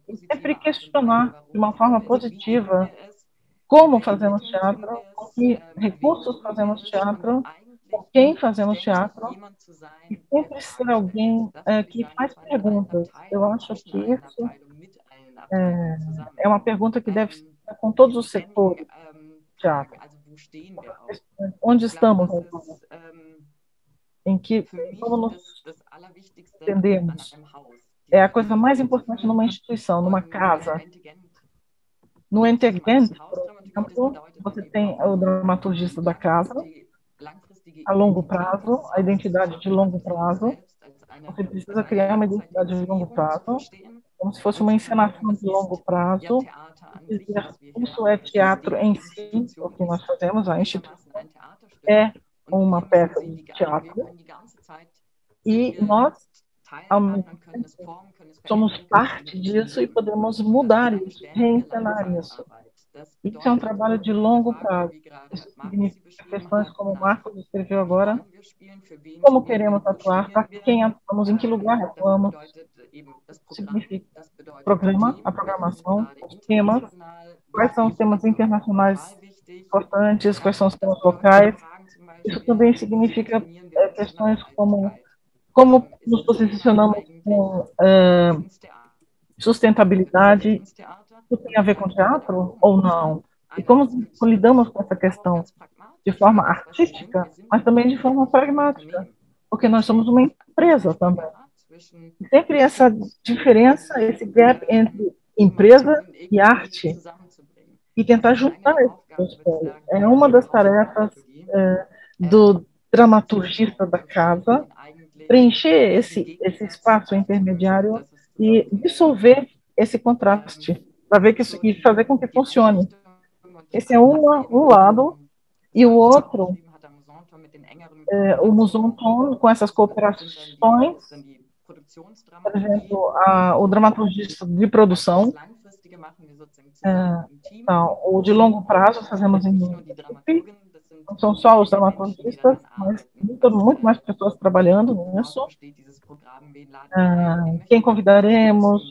E sempre questionar de uma forma positiva como fazemos teatro, com que recursos fazemos teatro, com quem fazemos teatro, e sempre ser alguém que faz perguntas. Eu acho que isso é uma pergunta que deve ser com todos os setores do teatro. Onde estamos agora? Como nos entendemos? É a coisa mais importante numa instituição, numa casa. No Entegment, por exemplo, você tem o dramaturgista da casa, a longo prazo, a identidade de longo prazo. Você precisa criar uma identidade de longo prazo, como se fosse uma encenação de longo prazo. Isso é teatro em si, o que nós fazemos, a instituição é uma peça de teatro, e nós, ao mesmo tempo, somos parte disso e podemos mudar isso, reencenar isso. Isso é um trabalho de longo prazo. Isso significa questões como o Marcos escreveu agora, como queremos atuar, para quem atuamos, em que lugar atuamos. Significa a programação, os temas, quais são os temas internacionais importantes, quais são os temas locais. Isso também significa questões como nos posicionamos com sustentabilidade. Isso tem a ver com teatro ou não? E como lidamos com essa questão de forma artística, mas também de forma pragmática, porque nós somos uma empresa também. E sempre essa diferença, esse gap entre empresa e arte, e tentar juntar esses dois. É uma das tarefas do dramaturgista da casa, preencher esse espaço intermediário e dissolver esse contraste, para ver e fazer com que funcione. Esse é um lado, e o outro, o Muson com essas cooperações, por exemplo, o dramaturgista de produção, o de longo prazo fazemos em equipe, não são só os dramaturgistas, mas muito mais pessoas trabalhando nisso. Quem convidaremos,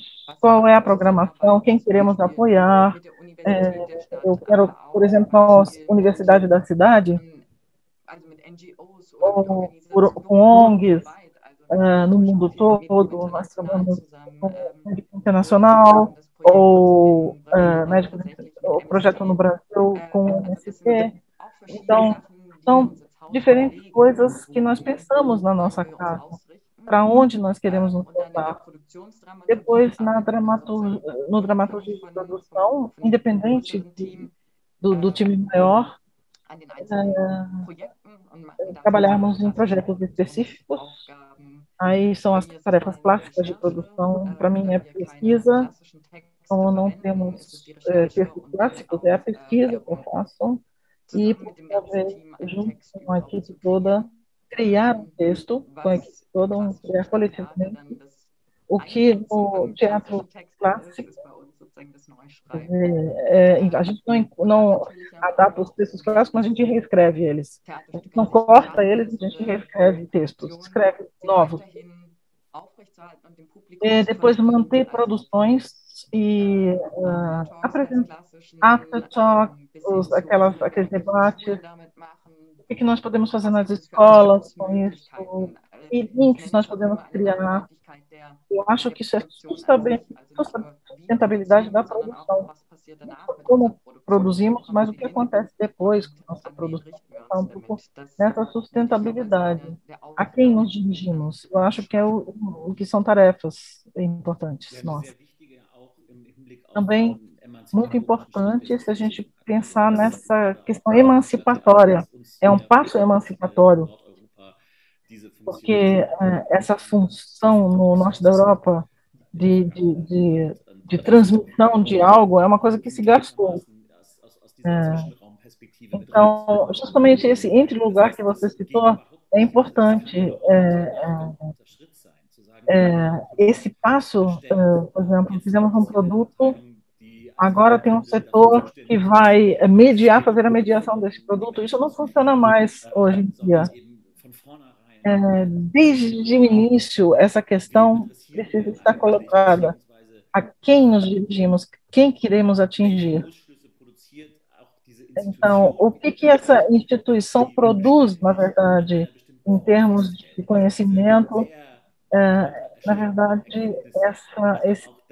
qual é a programação, quem queremos apoiar. Eu quero, por exemplo, a Universidade da Cidade, ou com ONGs, no mundo todo, nós trabalhamos com o Médico Internacional, ou o Projeto no Brasil com o MST. Então, são diferentes coisas que nós pensamos na nossa casa, para onde nós queremos nos voltar. Depois, no dramaturgia de produção, independente do time maior, trabalharmos em projetos específicos. Aí são as tarefas clássicas de produção. Para mim é pesquisa. Como não temos textos clássicos, é a pesquisa que eu faço. E, por sua vez, junto com a equipe toda, criar um texto, com a equipe toda, criar coletivamente, o que no teatro clássico, a gente não adapta os textos clássicos, mas a gente reescreve eles. A gente não corta eles, a gente reescreve textos, escreve novos. Depois manter produções e apresentar after-talk, aqueles debates, o que nós podemos fazer nas escolas com isso, e links nós podemos criar. Eu acho que isso é sustentabilidade da produção. Não só como produzimos, mas o que acontece depois com a nossa produção. Está um pouco nessa sustentabilidade. A quem nos dirigimos? Eu acho que é o que são tarefas importantes. Nossa. Também muito importante se a gente pensar nessa questão emancipatória. É um passo emancipatório, porque essa função no norte da Europa de transmissão de algo é uma coisa que se gastou. Então, justamente esse entre-lugar que você citou é importante. Esse passo, por exemplo, fizemos um produto, agora tem um setor que vai fazer a mediação desse produto. Isso não funciona mais hoje em dia. Desde o início, essa questão precisa estar colocada. A quem nos dirigimos, quem queremos atingir. Então, o que essa instituição produz, na verdade, em termos de conhecimento? Na verdade,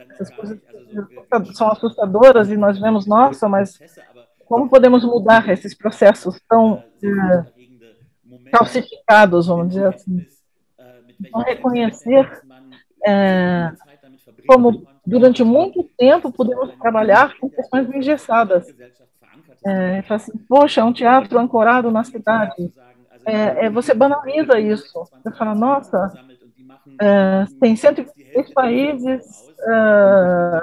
essas coisas são assustadoras e nós vemos, nossa, mas como podemos mudar esses processos tão calcificados, vamos dizer assim? Então, reconhecer como, durante muito tempo, podemos trabalhar com questões engessadas. Assim, poxa, é um teatro ancorado na cidade. Você banaliza isso. Você fala, nossa, tem 126 países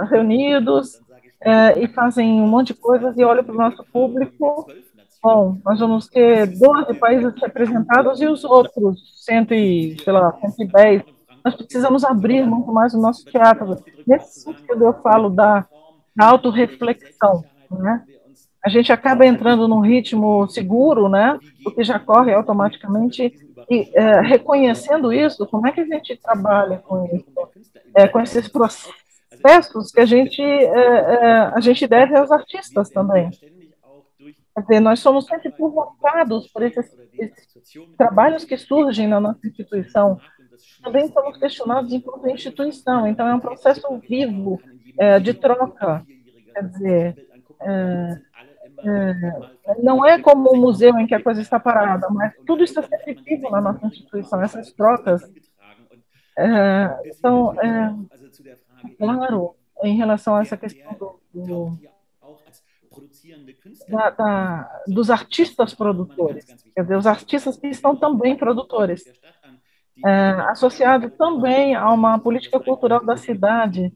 reunidos e fazem um monte de coisas e olha para o nosso público. Bom, nós vamos ter 12 países representados e os outros 110. Nós precisamos abrir muito mais o nosso teatro. Nesse sentido, eu falo da autorreflexão, né? A gente acaba entrando num ritmo seguro, né? Porque já corre automaticamente e reconhecendo isso, como é que a gente trabalha com isso? Com esses processos que a gente deve aos artistas também. Quer dizer, nós somos sempre provocados por esses trabalhos que surgem na nossa instituição. Também somos questionados enquanto instituição. Então, é um processo vivo de troca. Quer dizer, não é como um museu em que a coisa está parada, mas tudo está sempre vivo na nossa instituição, essas trocas. Então, claro, em relação a essa questão dos artistas produtores, quer dizer, os artistas que estão também produtores, associado também a uma política cultural da cidade.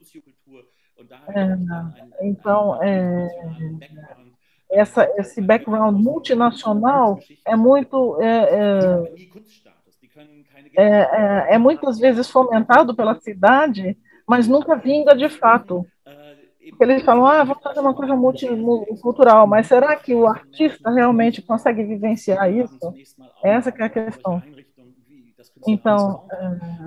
Então, esse background multinacional é muitas vezes fomentado pela cidade, mas nunca vinga de fato. Porque eles falam, vou fazer uma coisa multicultural, mas será que o artista realmente consegue vivenciar isso? Essa que é a questão. Então,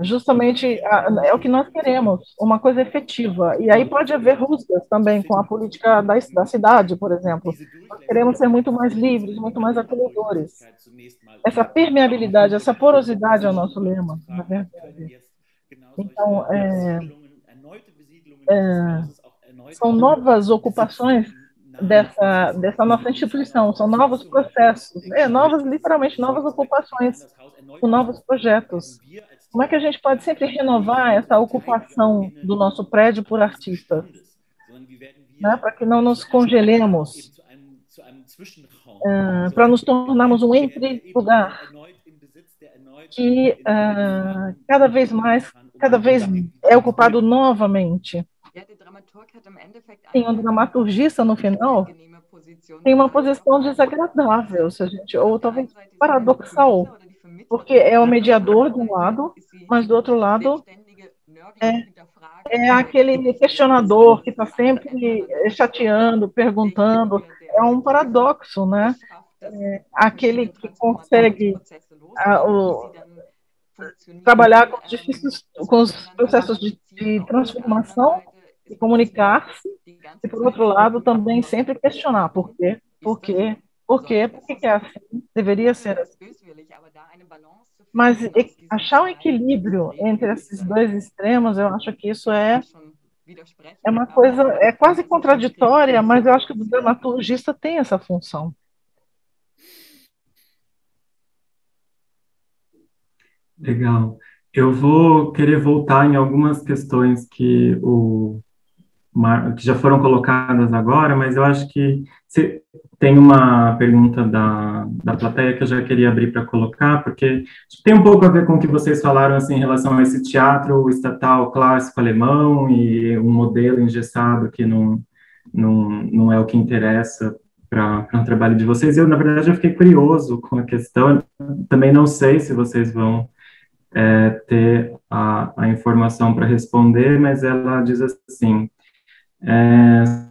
justamente é o que nós queremos, uma coisa efetiva. E aí pode haver rusgas também com a política da cidade, por exemplo. Nós queremos ser muito mais livres, muito mais acolhedores. Essa permeabilidade, essa porosidade é o nosso lema, na verdade. Então, são novas ocupações dessa nossa instituição, são novos processos, novas, literalmente novas ocupações, com novos projetos. Como é que a gente pode sempre renovar essa ocupação do nosso prédio por artistas, né, para que não nos congelemos, para nos tornarmos um entre-lugar que cada vez é ocupado novamente. Tem um dramaturgista no final, tem uma posição desagradável, se a gente, ou talvez paradoxal, porque é o mediador de um lado, mas do outro lado é aquele questionador que está sempre chateando, perguntando. É um paradoxo, né? Aquele que consegue trabalhar com os processos de transformação e comunicar-se, e, por outro lado, também sempre questionar por quê, por quê, por quê, por que é assim, deveria ser assim. Mas achar um equilíbrio entre esses dois extremos, eu acho que isso é uma coisa, é quase contraditória, mas eu acho que o dramaturgista tem essa função. Legal. Eu vou querer voltar em algumas questões que que já foram colocadas agora, mas eu acho que tem uma pergunta da plateia que eu já queria abrir para colocar, porque tem um pouco a ver com o que vocês falaram assim, em relação a esse teatro estatal clássico alemão e um modelo engessado que não é o que interessa para o trabalho de vocês. Eu, na verdade, eu fiquei curioso com a questão, também não sei se vocês vão ter a informação para responder, mas ela diz assim,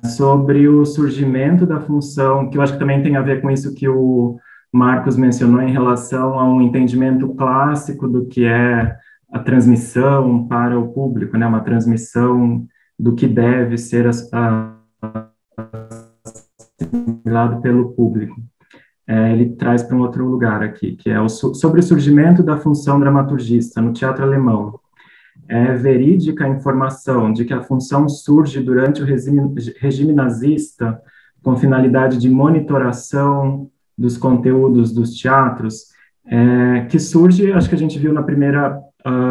sobre o surgimento da função, que eu acho que também tem a ver com isso que o Marcos mencionou em relação a um entendimento clássico do que é a transmissão para o público, né, uma transmissão do que deve ser assimilado pelo público. Ele traz para um outro lugar aqui, que é sobre o surgimento da função dramaturgista no teatro alemão. É verídica a informação de que a função surge durante o regime nazista com finalidade de monitoração dos conteúdos dos teatros, que surge, acho que a gente viu na primeira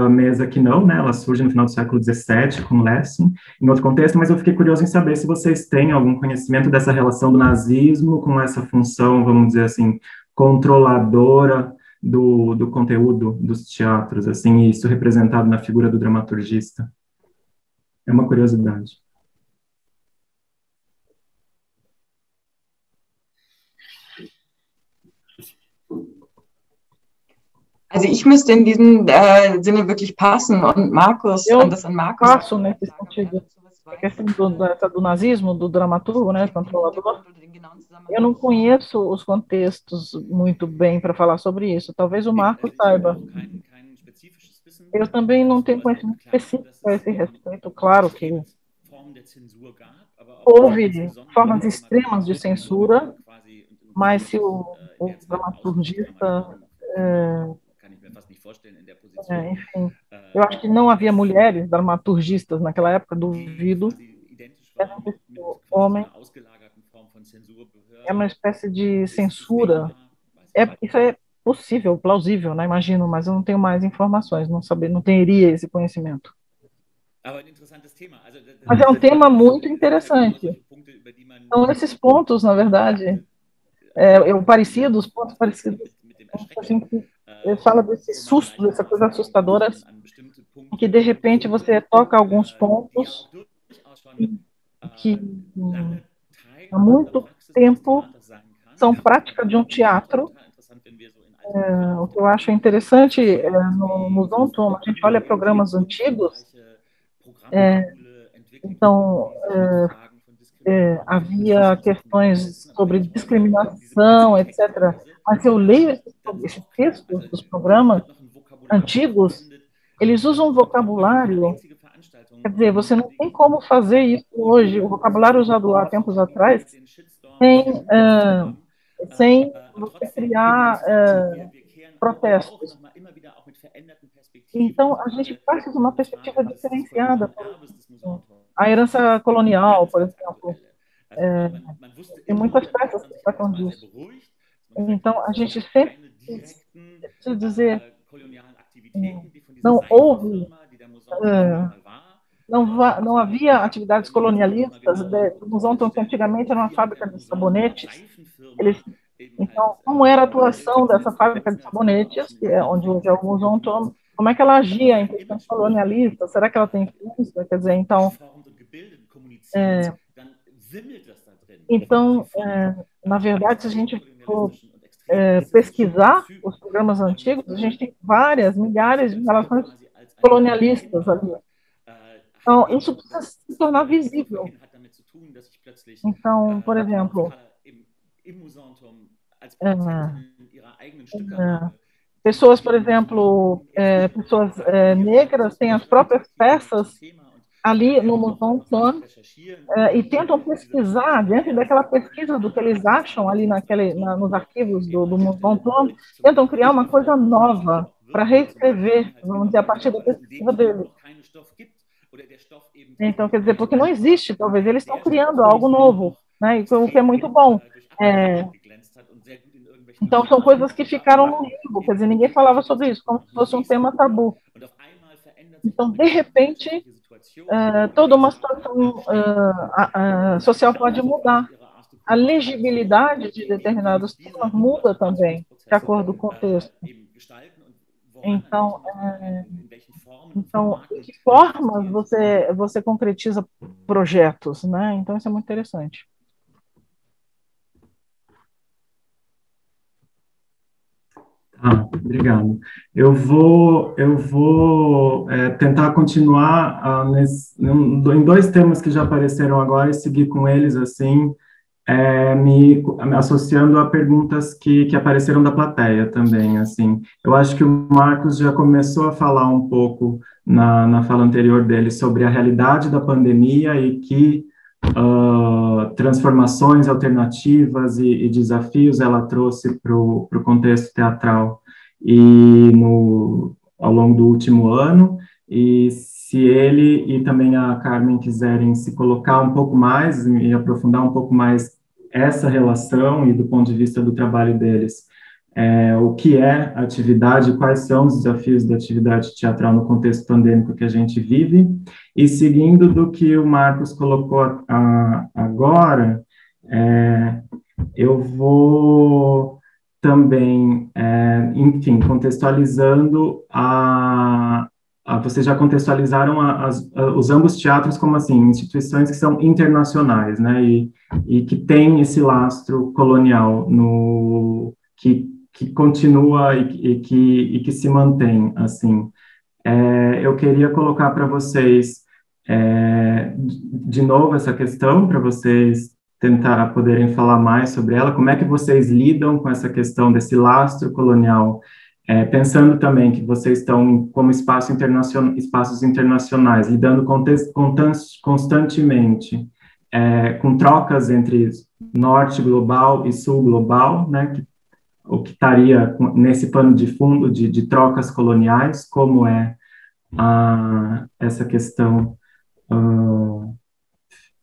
mesa que não, né? Ela surge no final do século XVII com Lessing, em outro contexto, mas eu fiquei curioso em saber se vocês têm algum conhecimento dessa relação do nazismo com essa função, vamos dizer assim, controladora do conteúdo dos teatros, assim, isso representado na figura do dramaturgista. É uma curiosidade. Also ich müsste in diesem Sinne wirklich passen und Markus, an Markus. Passo nesse sentido. A questão do nazismo, do dramaturgo, né, controlador, eu não conheço os contextos muito bem para falar sobre isso. Talvez o Marcos saiba. Eu também não tenho conhecimento específico a esse respeito. Claro que houve formas extremas de censura, mas se o dramaturgista... enfim, eu acho que não havia mulheres dramaturgistas naquela época, duvido. O homem é uma espécie de censura. Isso é possível, plausível, né? Imagino, mas eu não tenho mais informações, não teria esse conhecimento. Mas é um tema muito interessante. Então, esses pontos, na verdade, os pontos parecidos, assim, ele fala desse susto, dessa coisa assustadora, que de repente você toca alguns pontos que há muito tempo são prática de um teatro. O que eu acho interessante no Zonton, a gente olha programas antigos, então havia questões sobre discriminação, etc. Mas eu leio esse texto dos programas antigos, eles usam um vocabulário, quer dizer, você não tem como fazer isso hoje, o vocabulário usado há tempos atrás, sem você criar protestos. Então, a gente parte de uma perspectiva diferenciada. A herança colonial, por exemplo, Tem muitas peças que tratam disso. Então, a gente sempre precisa dizer, não houve, não havia atividades colonialistas. O Museu que antigamente era uma fábrica de sabonetes. Então, como era a atuação dessa fábrica de sabonetes, que é onde hoje é o Museu, como é que ela agia em questões colonialistas? Será que ela tem influência? Quer dizer, então, na verdade, se a gente for pesquisar os programas antigos, a gente tem milhares de relações colonialistas ali. Então, isso precisa se tornar visível. Então, por exemplo, pessoas, por exemplo, pessoas negras têm as próprias peças ali no Museu e tentam pesquisar, dentro daquela pesquisa do que eles acham ali nos arquivos do Museu, tentam criar uma coisa nova para reescrever, vamos dizer, a partir da pesquisa deles. Então, quer dizer, porque não existe, talvez, eles estão criando algo novo, né? O que é muito bom. Então, são coisas que ficaram no limbo, quer dizer, ninguém falava sobre isso, como se fosse um tema tabu. Então, de repente, toda uma situação social pode mudar. A legibilidade de determinados temas muda também, de acordo com o contexto. Então, em que formas você concretiza projetos, né? Então, isso é muito interessante. Obrigado. Eu vou tentar continuar em dois temas que já apareceram agora e seguir com eles, assim, me associando a perguntas que apareceram da plateia também, assim. Eu acho que o Marcos já começou a falar um pouco na fala anterior dele sobre a realidade da pandemia e que transformações alternativas e desafios ela trouxe para o contexto teatral ao longo do último ano, e se ele e também a Carmen quiserem se colocar um pouco mais e aprofundar um pouco mais essa relação e do ponto de vista do trabalho deles, o que é atividade, quais são os desafios da atividade teatral no contexto pandêmico que a gente vive, e seguindo do que o Marcos colocou agora, eu vou também, enfim, contextualizando vocês já contextualizaram os ambos teatros como, assim, instituições que são internacionais, né, e que têm esse lastro colonial que continua e que se mantém, assim. Eu queria colocar para vocês, de novo, essa questão, para vocês tentar poderem falar mais sobre ela, como é que vocês lidam com essa questão desse lastro colonial, pensando também que vocês estão como espaços internacionais, lidando constantemente com trocas entre norte global e sul global, né, o que estaria nesse pano de fundo de trocas coloniais, como essa questão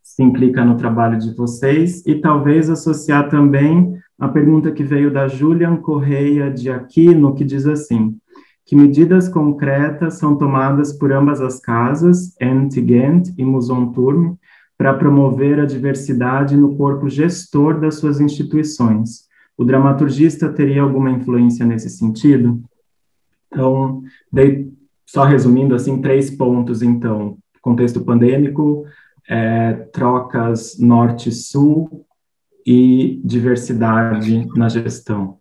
se implica no trabalho de vocês, e talvez associar também a pergunta que veio da Julian Correia de Aquino, que diz assim: que medidas concretas são tomadas por ambas as casas, Ent Gent e Museu Turm, para promover a diversidade no corpo gestor das suas instituições? O dramaturgista teria alguma influência nesse sentido? Então, só resumindo, assim, 3 pontos, então: contexto pandêmico, trocas norte-sul e diversidade na gestão.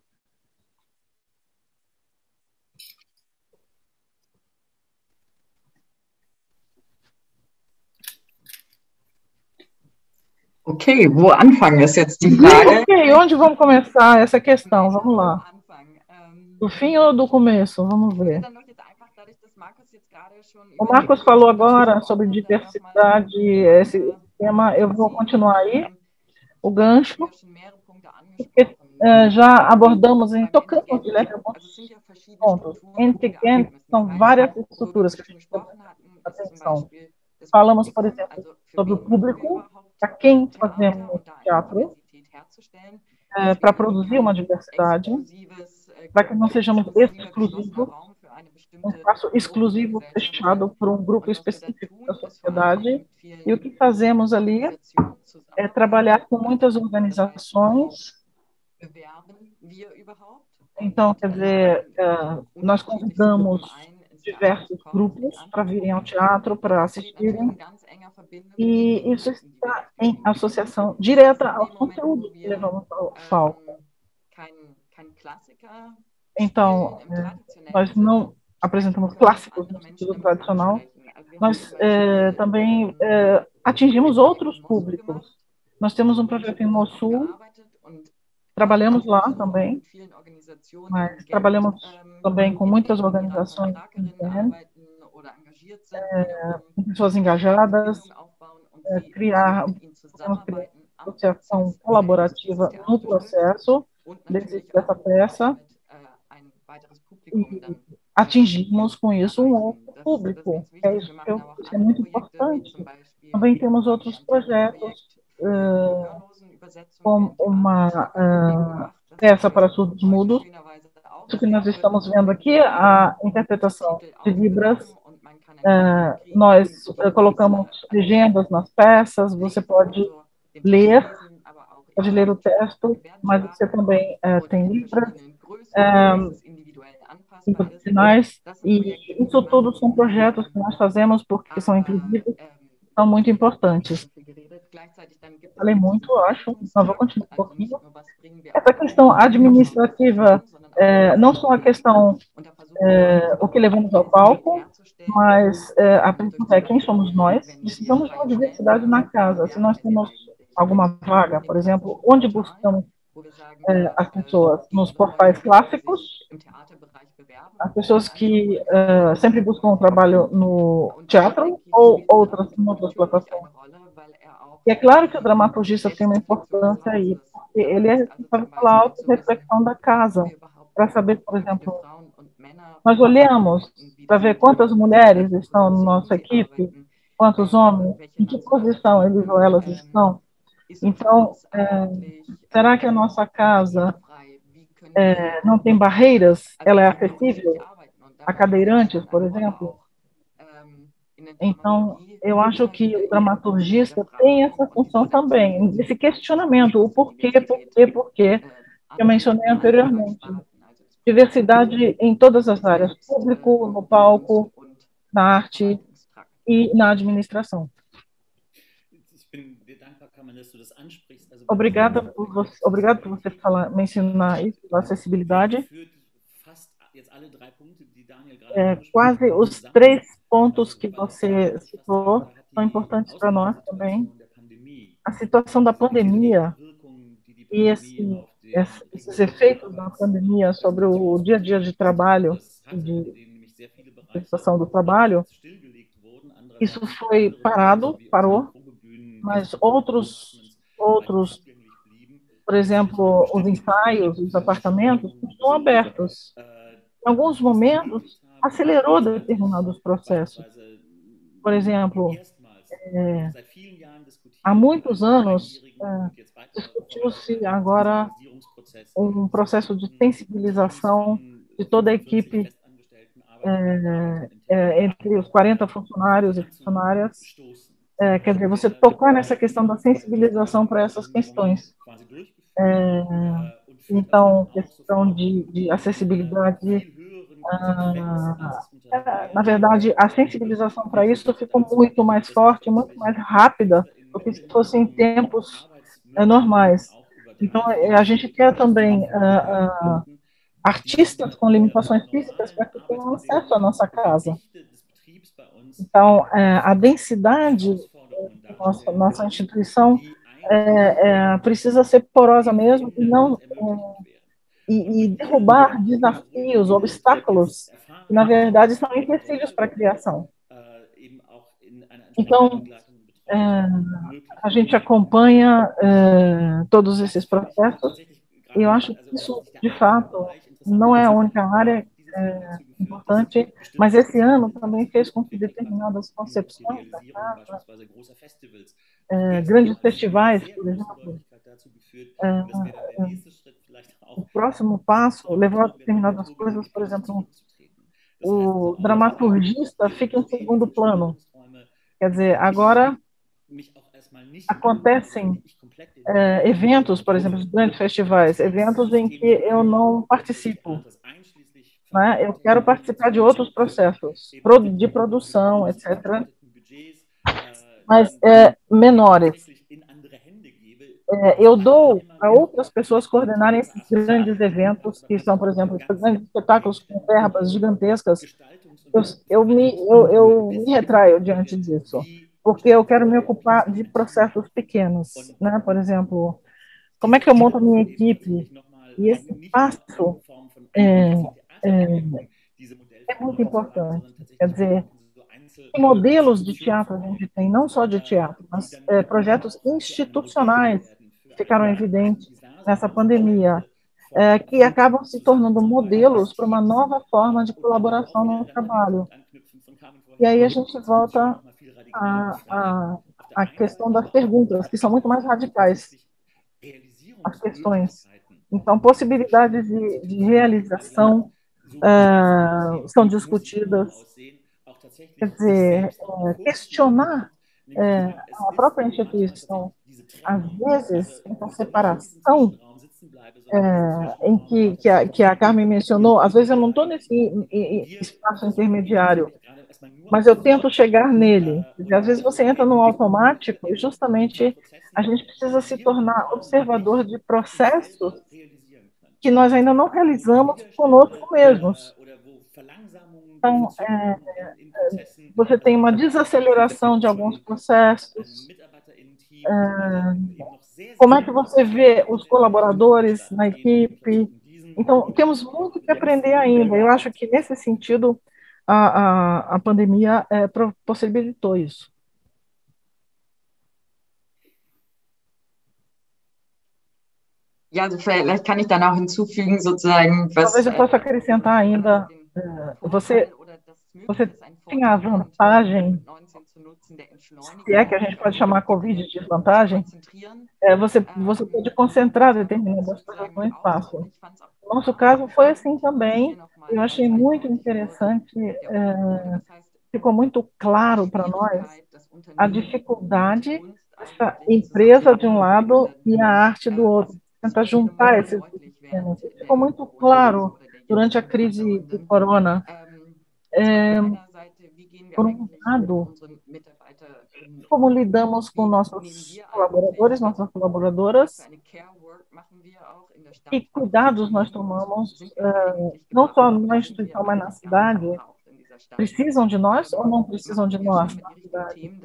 Okay, wo anfangen ist jetzt die Frage. Ok, onde vamos começar essa questão? Vamos lá. Do fim ou do começo? Vamos ver. O Marcos falou agora sobre diversidade, esse tema, eu vou continuar aí, o gancho, porque já abordamos, tocamos de leve pontos. São várias estruturas que a gente tem atenção. Falamos, por exemplo, sobre o público, para quem fazemos teatro, para produzir uma diversidade, para que não sejamos exclusivos, um espaço exclusivo fechado por um grupo específico da sociedade. E o que fazemos ali é trabalhar com muitas organizações. Então, quer dizer, nós convidamos diversos grupos para virem ao teatro, para assistirem, e isso está em associação direta aos conteúdos que levamos ao palco. Então, nós não apresentamos clássicos no sentido tradicional, nós também atingimos outros públicos. Nós temos um projeto em Mossul, trabalhamos lá também, mas trabalhamos também com muitas organizações com pessoas engajadas, podemos criar uma associação colaborativa no processo dessa peça e atingimos com isso um outro público, que é isso que é muito importante. Também temos outros projetos, como uma peça para surdos mudos. Isso que nós estamos vendo aqui, a interpretação de Libras. Nós colocamos legendas nas peças, você pode ler o texto, mas você também tem Libras, sinais, e isso tudo são projetos que nós fazemos porque são inclusivos, são muito importantes. Falei muito, acho, mas vou continuar um pouquinho. Essa questão administrativa, não só a questão o que levamos ao palco, mas a pergunta é quem somos nós? Precisamos de uma diversidade na casa. Se nós temos alguma vaga, por exemplo, onde buscamos as pessoas? Nos portais clássicos, as pessoas que sempre buscam um trabalho no teatro ou em outras plataformas. E é claro que o dramaturgista tem uma importância aí, porque ele é responsável pela auto-reflexão da casa, para saber, por exemplo, nós olhamos para ver quantas mulheres estão na nossa equipe, quantos homens, em que posição eles ou elas estão. Então, será que a nossa casa não tem barreiras? Ela é acessível a cadeirantes, por exemplo? Então, eu acho que o dramaturgista tem essa função também, esse questionamento, o porquê, que eu mencionei anteriormente. Diversidade em todas as áreas, público, no palco, na arte e na administração. Obrigado por você mencionar isso, a acessibilidade. Quase os 3 pontos que você citou são importantes para nós também. A situação da pandemia e esses efeitos da pandemia sobre o dia a dia de trabalho, de prestação do trabalho, isso foi parou, mas outros, por exemplo, os ensaios, os apartamentos, estão abertos. Em alguns momentos, acelerou determinados processos. Por exemplo, há muitos anos, discutiu-se agora um processo de sensibilização de toda a equipe, entre os 40 funcionários e funcionárias. Quer dizer, você tocar nessa questão da sensibilização para essas questões. Então, questão de acessibilidade, na verdade, a sensibilização para isso ficou muito mais forte, muito mais rápida do que se fosse em tempos normais. Então, a gente quer também artistas com limitações físicas para que tenham acesso à nossa casa. Então, a densidade da nossa instituição precisa ser porosa mesmo e não e derrubar desafios, obstáculos que, na verdade, são empecilhos para a criação. Então, a gente acompanha todos esses processos e eu acho que isso, de fato, não é a única área importante, mas esse ano também fez com que determinadas concepções da casa, grandes festivais, por exemplo, o próximo passo levou a determinadas coisas, por exemplo, o dramaturgista fica em segundo plano. Quer dizer, agora acontecem eventos, por exemplo, grandes festivais, eventos em que eu não participo, né? Eu quero participar de outros processos, de produção, etc., mas menores. Eu dou a outras pessoas coordenarem esses grandes eventos, que são, por exemplo, grandes espetáculos com verbas gigantescas. Eu me retraio diante disso, porque eu quero me ocupar de processos pequenos, né? Por exemplo, como é que eu monto a minha equipe? E esse passo é, é, é muito importante. Quer dizer, que modelos de teatro a gente tem, não só de teatro, mas projetos institucionais que ficaram evidentes nessa pandemia, que acabam se tornando modelos para uma nova forma de colaboração no trabalho. E aí a gente volta à questão das perguntas, que são muito mais radicais, as questões. Então, possibilidades de realização são discutidas. Quer dizer, questionar a própria instituição, às vezes, essa separação que a Carmen mencionou, às vezes eu não estou nesse espaço intermediário, mas eu tento chegar nele. Às vezes você entra no automático e justamente a gente precisa se tornar observador de processos que nós ainda não realizamos conosco mesmos. Então, você tem uma desaceleração de alguns processos. Como é que você vê os colaboradores na equipe? Então, temos muito que aprender ainda. Eu acho que, nesse sentido, a pandemia possibilitou isso. Ja, also vielleicht kann ich da noch hinzufügen, sozusagen, was. Talvez eu possa acrescentar ainda, você tinha a vantagem, se é que a gente pode chamar a Covid de vantagem, você pode concentrar determinadas coisas no espaço. No nosso caso foi assim também, eu achei muito interessante, ficou muito claro para nós a dificuldade dessa empresa de um lado e a arte do outro, tentar juntar esses sistemas. Ficou muito claro durante a crise do corona. Por um lado, como lidamos com nossos colaboradores, nossas colaboradoras, e cuidados nós tomamos, não só na instituição, mas na cidade. Precisam de nós ou não precisam de nós na cidade?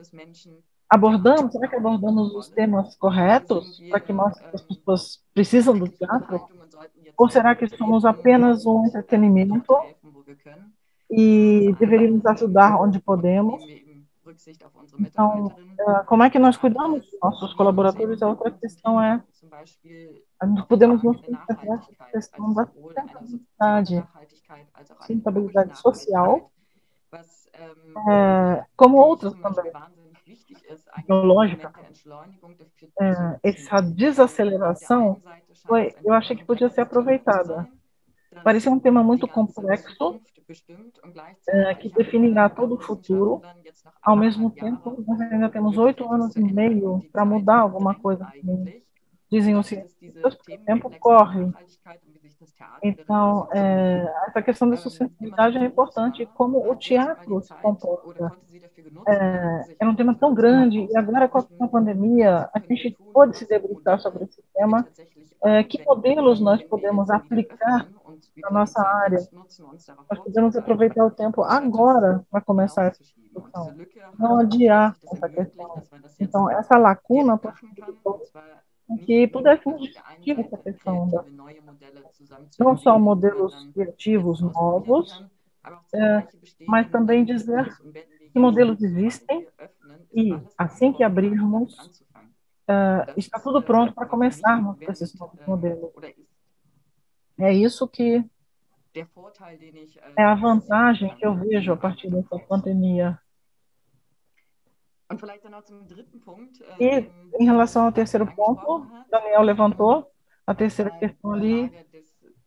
Será que abordamos os temas corretos para que mostre que as pessoas precisam do teatro? Ou será que somos apenas um entretenimento e deveríamos ajudar onde podemos? Então, como é que nós cuidamos dos nossos colaboradores? A outra questão podemos nos concentrar na questão da sustentabilidade social, como outras também, biológica. Essa desaceleração eu achei que podia ser aproveitada. Parecia um tema muito complexo, que definirá todo o futuro. Ao mesmo tempo, nós ainda temos 8 anos e meio para mudar alguma coisa, dizem os cientistas, porque o tempo corre. Então, essa questão da sustentabilidade é importante, como o teatro se comporta. É um tema tão grande, e agora com a pandemia, a gente pode se debruçar sobre esse tema. Que modelos nós podemos aplicar na nossa área? Nós podemos aproveitar o tempo agora para começar essa discussão, não adiar essa questão. Então, essa lacuna possibilitou que pudéssemos discutir essa questão não só modelos criativos novos, mas também dizer que modelos existem e, assim que abrirmos, está tudo pronto para começarmos com esses novos modelos. É isso que é a vantagem que eu vejo a partir dessa pandemia. E em relação ao terceiro ponto, Daniel levantou a terceira questão ali,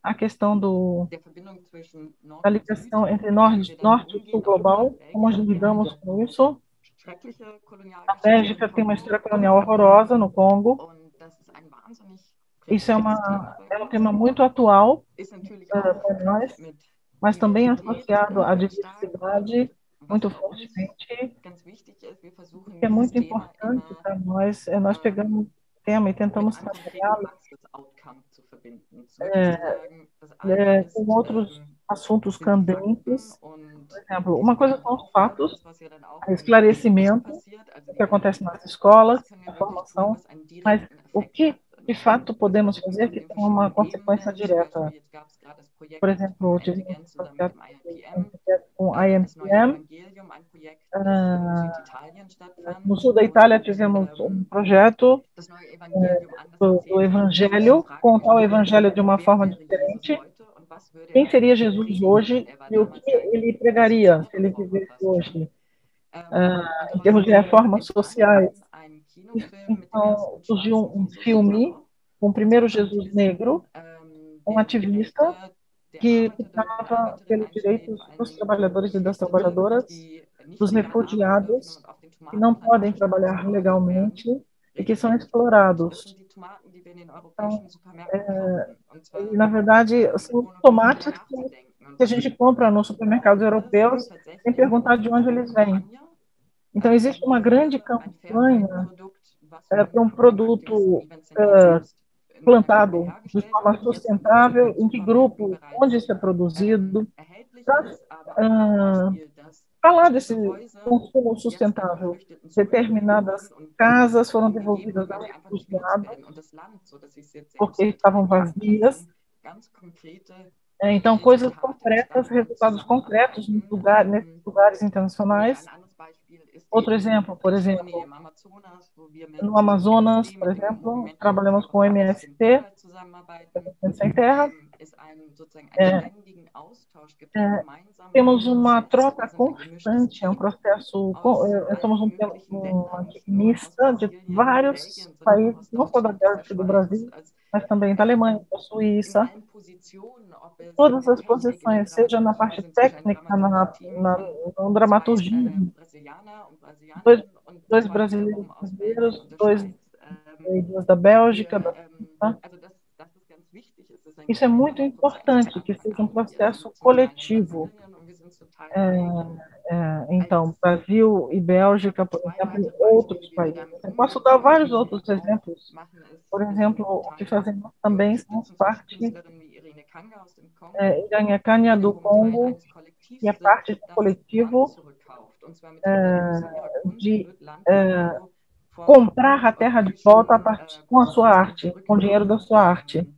a questão da ligação entre norte e sul global, como lidamos com isso. A Bélgica tem uma história colonial horrorosa no Congo. Isso é um tema muito atual para nós, mas também associado à diversidade muito fortemente. O que é muito importante para nós nós pegamos o tema e tentamos trabalhá-lo com outros assuntos candentes. Por exemplo, uma coisa são os fatos, esclarecimento, o que acontece nas escolas, a formação, mas o que de fato podemos fazer que tem uma consequência direta. Por exemplo, tivemos um projeto com a IMCM. No sul da Itália tivemos um projeto do Evangelho, contar o Evangelho de uma forma diferente. Quem seria Jesus hoje e o que ele pregaria se ele vivesse hoje, em termos de reformas sociais? Então, surgiu um filme com o primeiro Jesus negro, um ativista que lutava pelos direitos dos trabalhadores e das trabalhadoras, dos refugiados, que não podem trabalhar legalmente e que são explorados. Então, na verdade, são tomates que a gente compra nos supermercados europeus sem perguntar de onde eles vêm. Então, existe uma grande campanha para um produto plantado de forma sustentável, em que grupo, onde isso é produzido, para falar desse consumo sustentável. Determinadas casas foram devolvidas aos refugiados porque estavam vazias. Então, coisas concretas, resultados concretos nesses lugares internacionais. Outro exemplo, por exemplo, no Amazonas, por exemplo, trabalhamos com o MST, Sem Terra. Temos uma troca constante, é um processo, somos uma equipe mista de vários países, não só da Bélgica e do Brasil, mas também da Alemanha, da Suíça. Todas as posições, seja na parte técnica, na dramaturgia, dois brasileiros, dois da Bélgica, da Suíça. Isso é muito importante, que seja um processo coletivo. Então, Brasil e Bélgica, por exemplo, e outros países. Eu posso dar vários outros exemplos. Por exemplo, o que fazemos também somos parte Irânia Kanya do Congo, e é parte do coletivo de comprar a terra de volta com a sua arte, com o dinheiro da sua arte.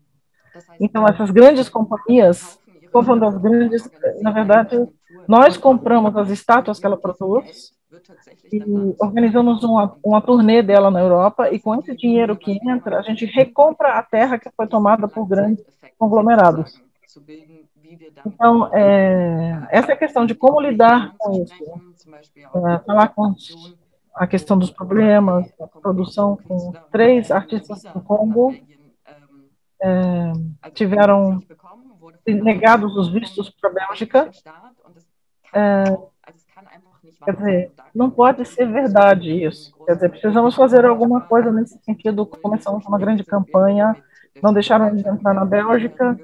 Então, essas grandes companhias compram das grandes, na verdade, nós compramos as estátuas que ela produz e organizamos uma turnê dela na Europa, e com esse dinheiro que entra, a gente recompra a terra que foi tomada por grandes conglomerados. Então, essa é a questão de como lidar com isso. Falar com a questão dos problemas, a produção com 3 artistas do Congo, tiveram negados os vistos para a Bélgica. Quer dizer, não pode ser verdade isso. Quer dizer, precisamos fazer alguma coisa nesse sentido. Começamos uma grande campanha, não deixaram eles entrar na Bélgica.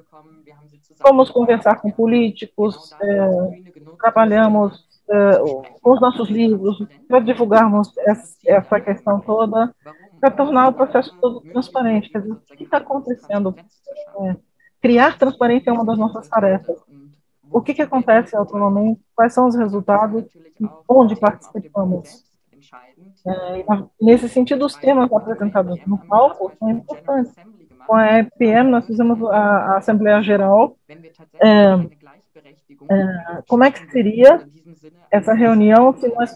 Fomos conversar com políticos, trabalhamos com os nossos livros para divulgarmos essa questão toda, para tornar o processo todo transparente. Quer dizer, o que está acontecendo? Criar transparência é uma das nossas tarefas. O que acontece atualmente? Quais são os resultados? Onde participamos? Nesse sentido, os temas apresentados no palco são importantes. Com a EPM, nós fizemos a Assembleia Geral. Como é que seria essa reunião se nós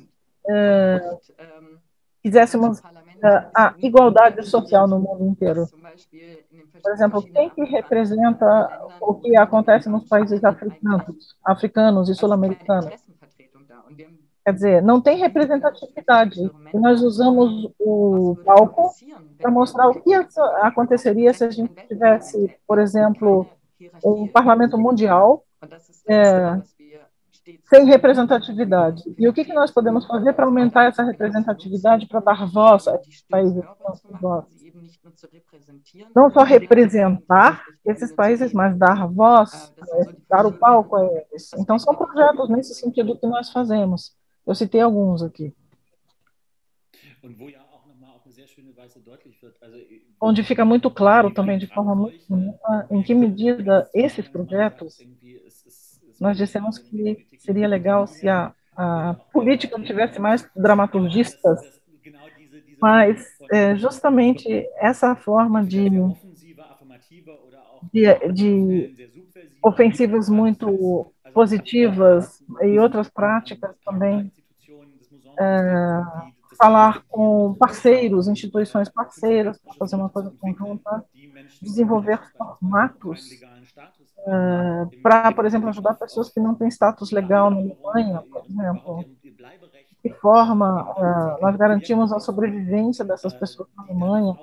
fizéssemos a igualdade social no mundo inteiro. Por exemplo, quem que representa o que acontece nos países africanos e sul-americanos? Quer dizer, não tem representatividade. E nós usamos o palco para mostrar o que aconteceria se a gente tivesse, por exemplo, um parlamento mundial sem representatividade. E o que nós podemos fazer para aumentar essa representatividade, para dar voz a esses países? Não só representar esses países, mas dar voz, dar o palco a eles. Então, são projetos nesse sentido que nós fazemos. Eu citei alguns aqui. Onde fica muito claro também, de forma muito bonita, em que medida esses projetos, nós dissemos que seria legal se a política tivesse mais dramaturgistas, mas justamente essa forma de ofensivas muito positivas e outras práticas também, falar com parceiros, instituições parceiras, para fazer uma coisa conjunta, desenvolver formatos para, por exemplo, ajudar pessoas que não têm status legal na Alemanha, por exemplo. De que forma nós garantimos a sobrevivência dessas pessoas na Alemanha,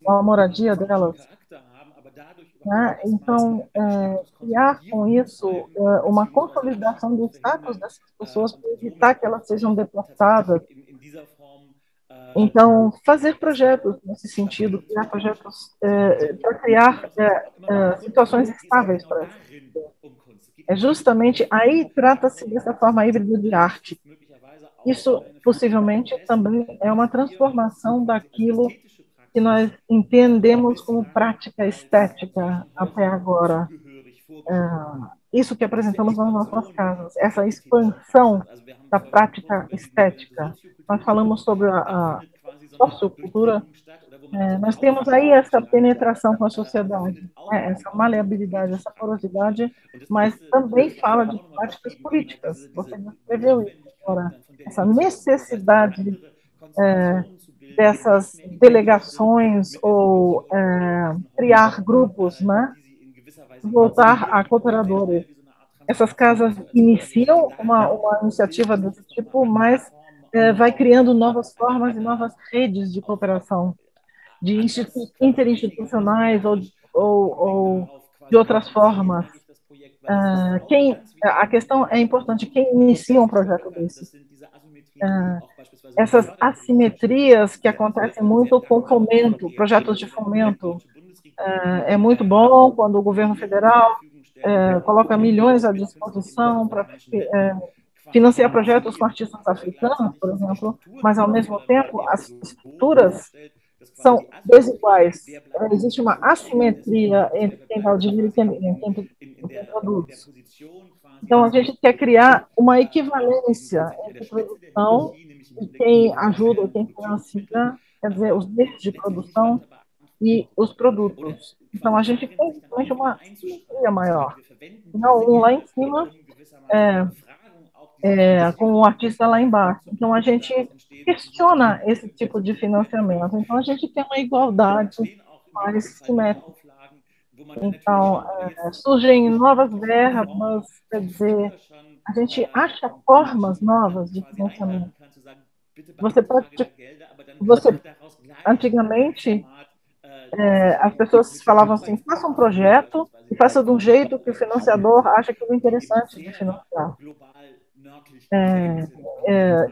a moradia delas. Né? Então, criar com isso uma consolidação do status dessas pessoas para evitar que elas sejam deportadas. Então, fazer projetos nesse sentido, criar projetos para criar situações estáveis para essas pessoas. Justamente aí trata-se dessa forma híbrida de arte. Isso, possivelmente, também é uma transformação daquilo que nós entendemos como prática estética até agora. Isso que apresentamos nas nossas casas, essa expansão da prática estética. Nós falamos sobre a sociocultura, nós temos aí essa penetração com a sociedade, essa maleabilidade, essa porosidade, mas também fala de práticas políticas. Você descreveu isso agora, essa necessidade dessas delegações ou criar grupos, né? Voltar a cooperadores. Essas casas iniciam uma iniciativa desse tipo, mas vai criando novas formas e novas redes de cooperação, de interinstitucionais ou de outras formas. A questão é importante, quem inicia um projeto desse? Essas assimetrias que acontecem muito com fomento, projetos de fomento. É muito bom quando o governo federal coloca milhões à disposição para financiar projetos com artistas africanos, por exemplo, mas, ao mesmo tempo, as estruturas são desiguais. Existe uma assimetria entre quem dá o dinheiro e quem produz. Então, a gente quer criar uma equivalência entre produção e quem ajuda, quem financia, quer dizer, os meios de produção e os produtos. Então, a gente tem realmente uma simetria maior. Não, um lá em cima com o artista lá embaixo. Então, a gente questiona esse tipo de financiamento. Então, a gente tem uma igualdade mais simétrica. Então, surgem novas verbas, quer dizer, a gente acha formas novas de financiamento. Antigamente, as pessoas falavam assim, faça um projeto e faça de um jeito que o financiador acha que é interessante de financiar.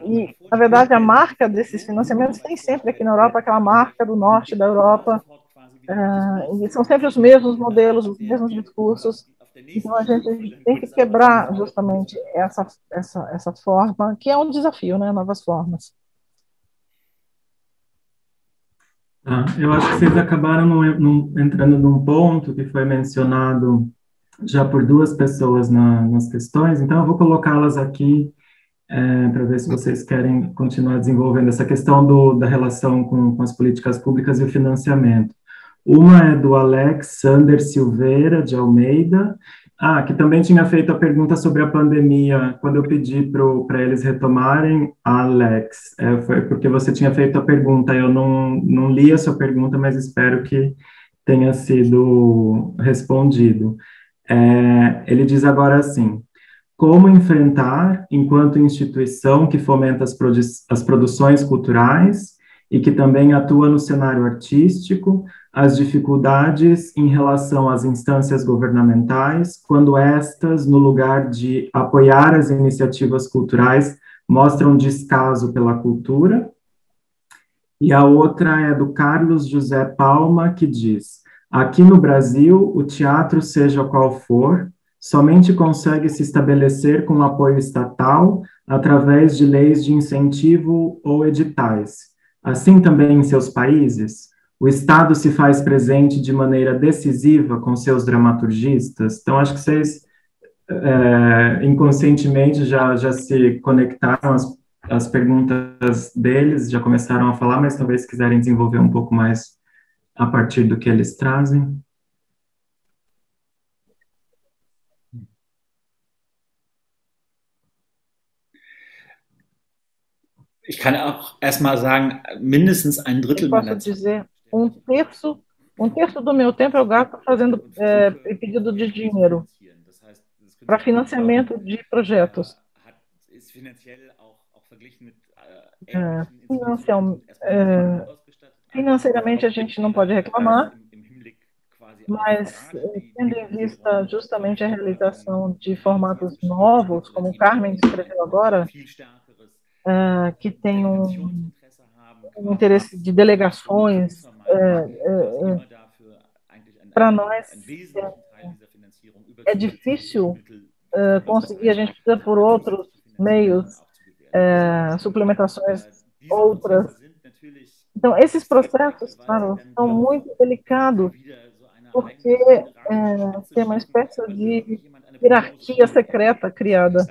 E, na verdade, a marca desses financiamentos tem sempre aqui na Europa aquela marca do norte da Europa, e são sempre os mesmos modelos, os mesmos discursos. Então, a gente tem que quebrar justamente essa forma, que é um desafio, né? Novas formas. Eu acho que vocês acabaram entrando num ponto que foi mencionado já por duas pessoas nas questões, então eu vou colocá-las aqui para ver se vocês querem continuar desenvolvendo essa questão da relação com as políticas públicas e o financiamento. Uma é do Alexander Silveira de Almeida, Que também tinha feito a pergunta sobre a pandemia, quando eu pedi para eles retomarem, Alex, foi porque você tinha feito a pergunta, eu não li a sua pergunta, mas espero que tenha sido respondido. Ele diz agora assim: como enfrentar, enquanto instituição que fomenta as produções culturais e que também atua no cenário artístico, as dificuldades em relação às instâncias governamentais, quando estas, no lugar de apoiar as iniciativas culturais, mostram descaso pela cultura. E a outra é do Carlos José Palma, que diz: aqui no Brasil, o teatro, seja qual for, somente consegue se estabelecer com apoio estatal através de leis de incentivo ou editais. Assim também em seus países, o Estado se faz presente de maneira decisiva com seus dramaturgistas. Então, acho que vocês inconscientemente já se conectaram às perguntas deles, já começaram a falar, mas talvez quiserem desenvolver um pouco mais a partir do que eles trazem. Ich kann auch erstmal sagen, mindestens ein Drittel meiner Zeit. Dizer, um terço do meu tempo eu gasto fazendo pedido de dinheiro para financiamento de projetos. Financeiramente a gente não pode reclamar, mas tendo em vista justamente a realização de formatos novos, como o Carmen descreveu agora, que tem um interesse de delegações, para nós é difícil conseguir, a gente precisa por outros meios, suplementações outras. Então, esses processos, claro, são muito delicados, porque tem uma espécie de hierarquia secreta criada.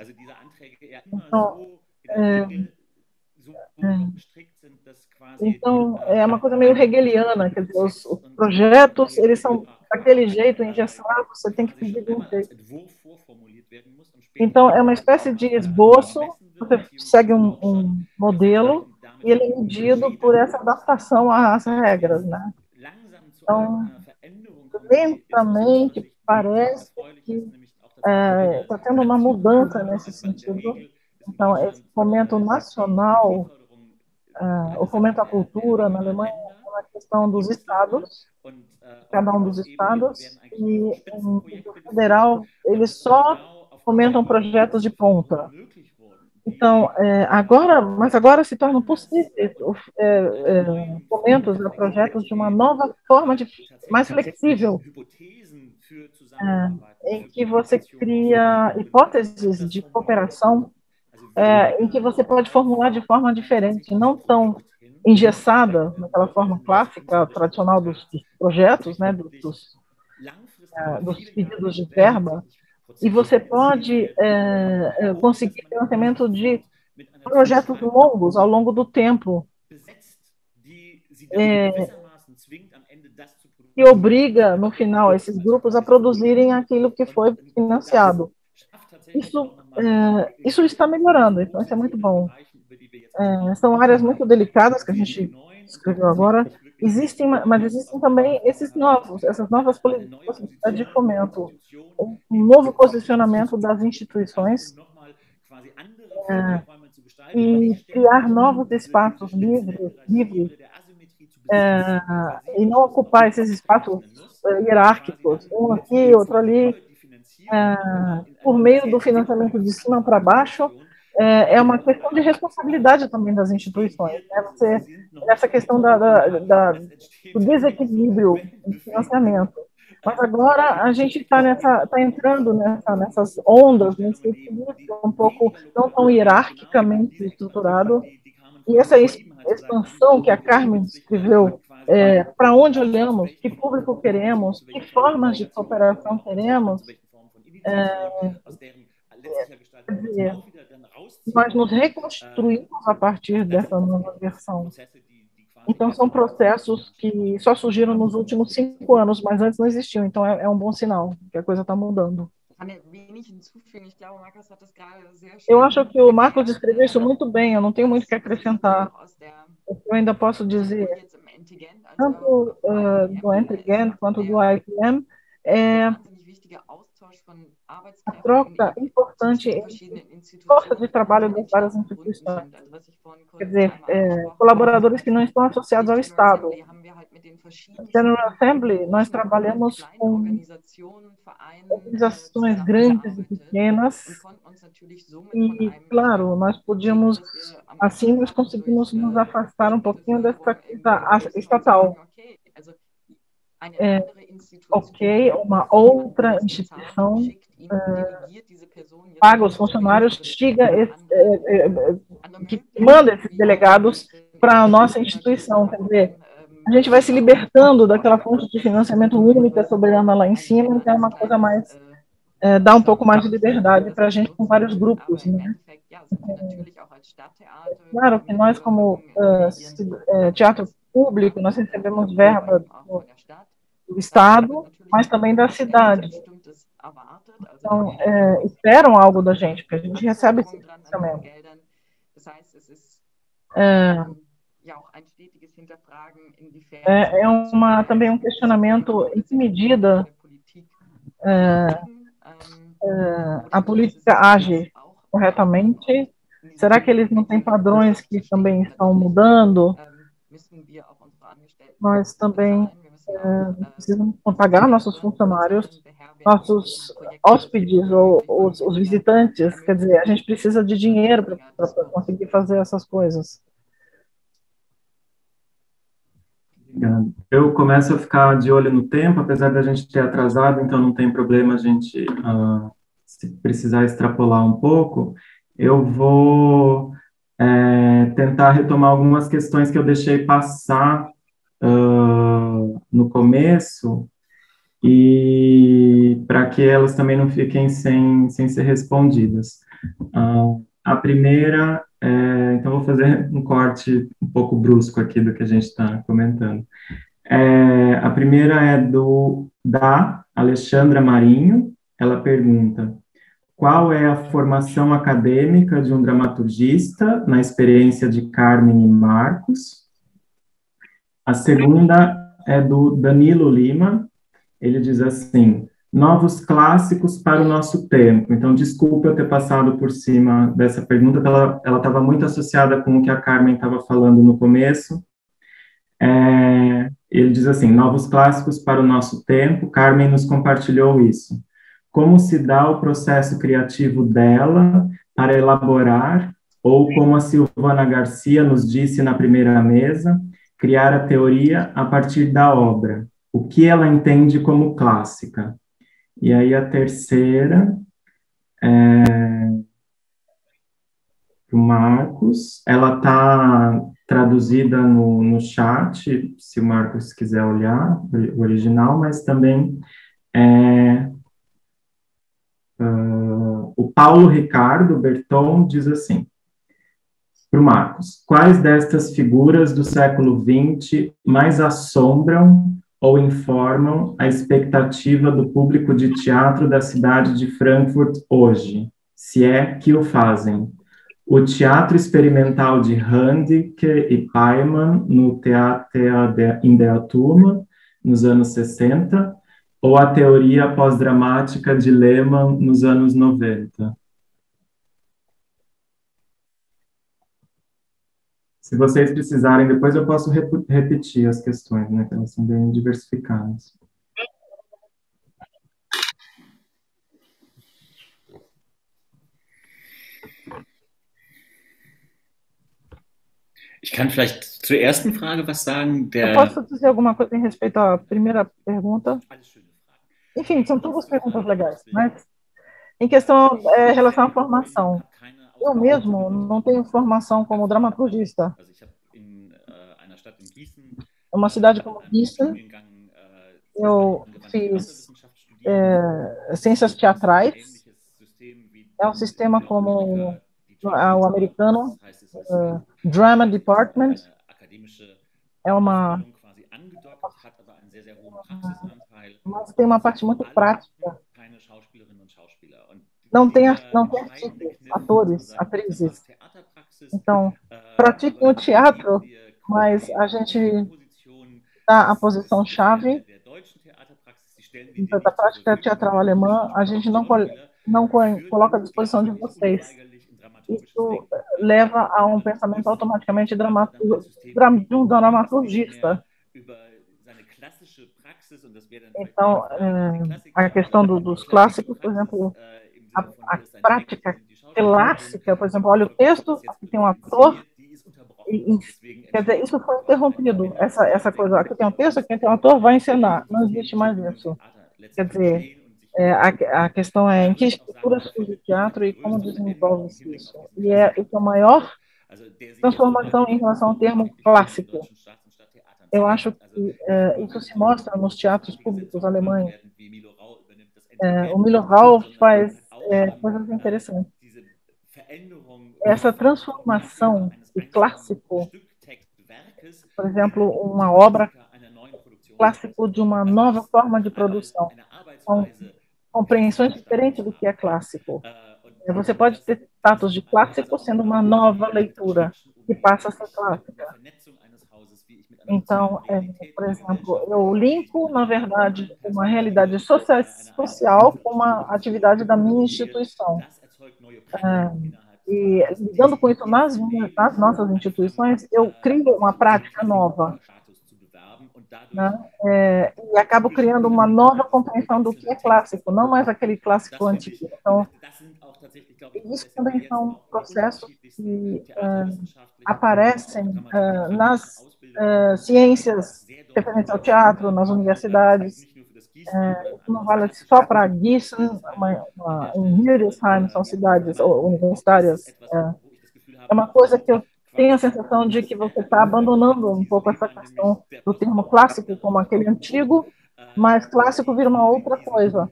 Então, é uma coisa meio hegeliana, quer dizer, os projetos, eles são daquele jeito, engessados, você tem que pedir de um jeito. Então, é uma espécie de esboço, você segue um modelo, e ele é medido por essa adaptação às regras, né? Então, lentamente, parece que está tendo uma mudança nesse sentido. Então, esse fomento nacional, o fomento à cultura na Alemanha é uma questão dos estados, cada um dos estados, e o federal, eles só fomentam projetos de ponta. Então, agora se tornam possíveis fomentos a projetos de uma nova forma, mais flexível, em que você cria hipóteses de cooperação, em que você pode formular de forma diferente, não tão engessada, naquela forma clássica, tradicional dos projetos, né, dos pedidos de verba, e você pode conseguir financiamento de projetos longos, ao longo do tempo, que obriga, no final, esses grupos a produzirem aquilo que foi financiado. Isso está melhorando, então isso é muito bom. São áreas muito delicadas que a gente escreveu agora, mas existem também essas novas possibilidades de fomento, um novo posicionamento das instituições, e criar novos espaços livres, e não ocupar esses espaços hierárquicos, um aqui, outro ali, por meio do financiamento de cima para baixo. É uma questão de responsabilidade também das instituições, né? Essa questão do desequilíbrio de financiamento. Mas agora a gente está entrando nessas ondas, nesse equilíbrio um pouco não tão hierarquicamente estruturado, e essa expansão que a Carmen descreveu, para onde olhamos, que público queremos, que formas de cooperação queremos, nós nos reconstruímos a partir dessa nova versão. Então, são processos que só surgiram nos últimos 5 anos, mas antes não existiam, então é um bom sinal que a coisa está mudando. Eu acho que o Marcos descreveu isso muito bem, eu não tenho muito o que acrescentar. O que eu ainda posso dizer, tanto do Entry quanto do IPM, é a troca importante entre força de trabalho das várias instituições. Quer dizer, colaboradores que não estão associados ao Estado. No General Assembly, nós trabalhamos com organizações grandes e pequenas, e, claro, nós podíamos, assim, nós conseguimos nos afastar um pouquinho dessa coisa estatal. Ok, uma outra instituição paga os funcionários, que manda esses delegados para a nossa instituição. Quer dizer, a gente vai se libertando daquela fonte de financiamento única soberana lá em cima, então é uma coisa mais, dá um pouco mais de liberdade para a gente com vários grupos, né? Claro que nós, como teatro público, nós recebemos verba do Estado, mas também da cidade. Então, esperam algo da gente, porque a gente recebe esse financiamento. Também um questionamento em que medida a política age corretamente. Será que eles não têm padrões que também estão mudando? Nós também precisamos pagar nossos funcionários, nossos hóspedes ou os visitantes. Quer dizer, a gente precisa de dinheiro para conseguir fazer essas coisas. Obrigado. Eu começo a ficar de olho no tempo, apesar da gente ter atrasado, então não tem problema a gente, se precisar extrapolar um pouco, eu vou tentar retomar algumas questões que eu deixei passar no começo, e para que elas também não fiquem sem ser respondidas. A primeira, então vou fazer um corte um pouco brusco aqui do que a gente está comentando. A primeira é da Alexandra Marinho. Ela pergunta: qual é a formação acadêmica de um dramaturgista na experiência de Carmen e Marcos? A segunda é do Danilo Lima. Ele diz assim: novos clássicos para o nosso tempo. Então, desculpa eu ter passado por cima dessa pergunta, ela estava muito associada com o que a Carmen estava falando no começo. Ele diz assim: novos clássicos para o nosso tempo. Carmen nos compartilhou isso. Como se dá o processo criativo dela para elaborar, ou como a Silvana Garcia nos disse na primeira mesa, criar a teoria a partir da obra? O que ela entende como clássica? E aí a terceira para o Marcos. Ela está traduzida no chat, se o Marcos quiser olhar o original, mas também o Paulo Ricardo Berton diz assim, para o Marcos: quais destas figuras do século XX mais assombram ou informam a expectativa do público de teatro da cidade de Frankfurt hoje, se é que o fazem? O teatro experimental de Handke e Paiman no Theater in der Turma, nos anos 60, ou a teoria pós-dramática de Lehmann nos anos 90? Se vocês precisarem, depois eu posso repetir as questões, né, que elas são bem diversificadas. Ich kann vielleicht zur ersten Frage was sagen. Eu posso dizer alguma coisa em respeito à primeira pergunta? Enfim, são todas perguntas legais, mas em relação à formação, eu mesmo não tenho formação como dramaturgista. Uma cidade como Gießen, eu fiz ciências teatrais, é um sistema como o americano, Drama Department, mas tem uma parte muito prática. não tem artigos, atores, atrizes. Então, pratiquem o teatro, mas a gente dá a posição-chave da prática teatral alemã, a gente não coloca à disposição de vocês. Isso leva a um pensamento automaticamente de um dramaturgista. Então, a questão dos clássicos, por exemplo, a prática clássica, por exemplo, olha o texto, aqui tem um ator, quer dizer, isso foi interrompido, essa coisa, aqui tem um texto, aqui tem um ator, vai encenar, não existe mais isso. Quer dizer, a questão é em que estrutura surge o teatro e como desenvolve-se isso. E isso é a maior transformação em relação ao termo clássico. Eu acho que isso se mostra nos teatros públicos alemães. O Milo faz coisas interessantes. Essa transformação do clássico, por exemplo, uma obra clássico de uma nova forma de produção, com compreensões diferentes do que é clássico. Você pode ter status de clássico sendo uma nova leitura que passa a ser clássica. Então, por exemplo, eu linko, na verdade, uma realidade social com uma atividade da minha instituição. E lidando com isso nas nossas instituições, eu crio uma prática nova, né? E acabo criando uma nova compreensão do que é clássico, não mais aquele clássico antigo. Então, isso também são processos que aparecem nas ciências referentes ao teatro, nas universidades. Isso não vale só para Gießen, em Hildesheim, são cidades universitárias. É uma coisa que eu tenho a sensação de que você está abandonando um pouco essa questão do termo clássico como aquele antigo, mas clássico vira uma outra coisa.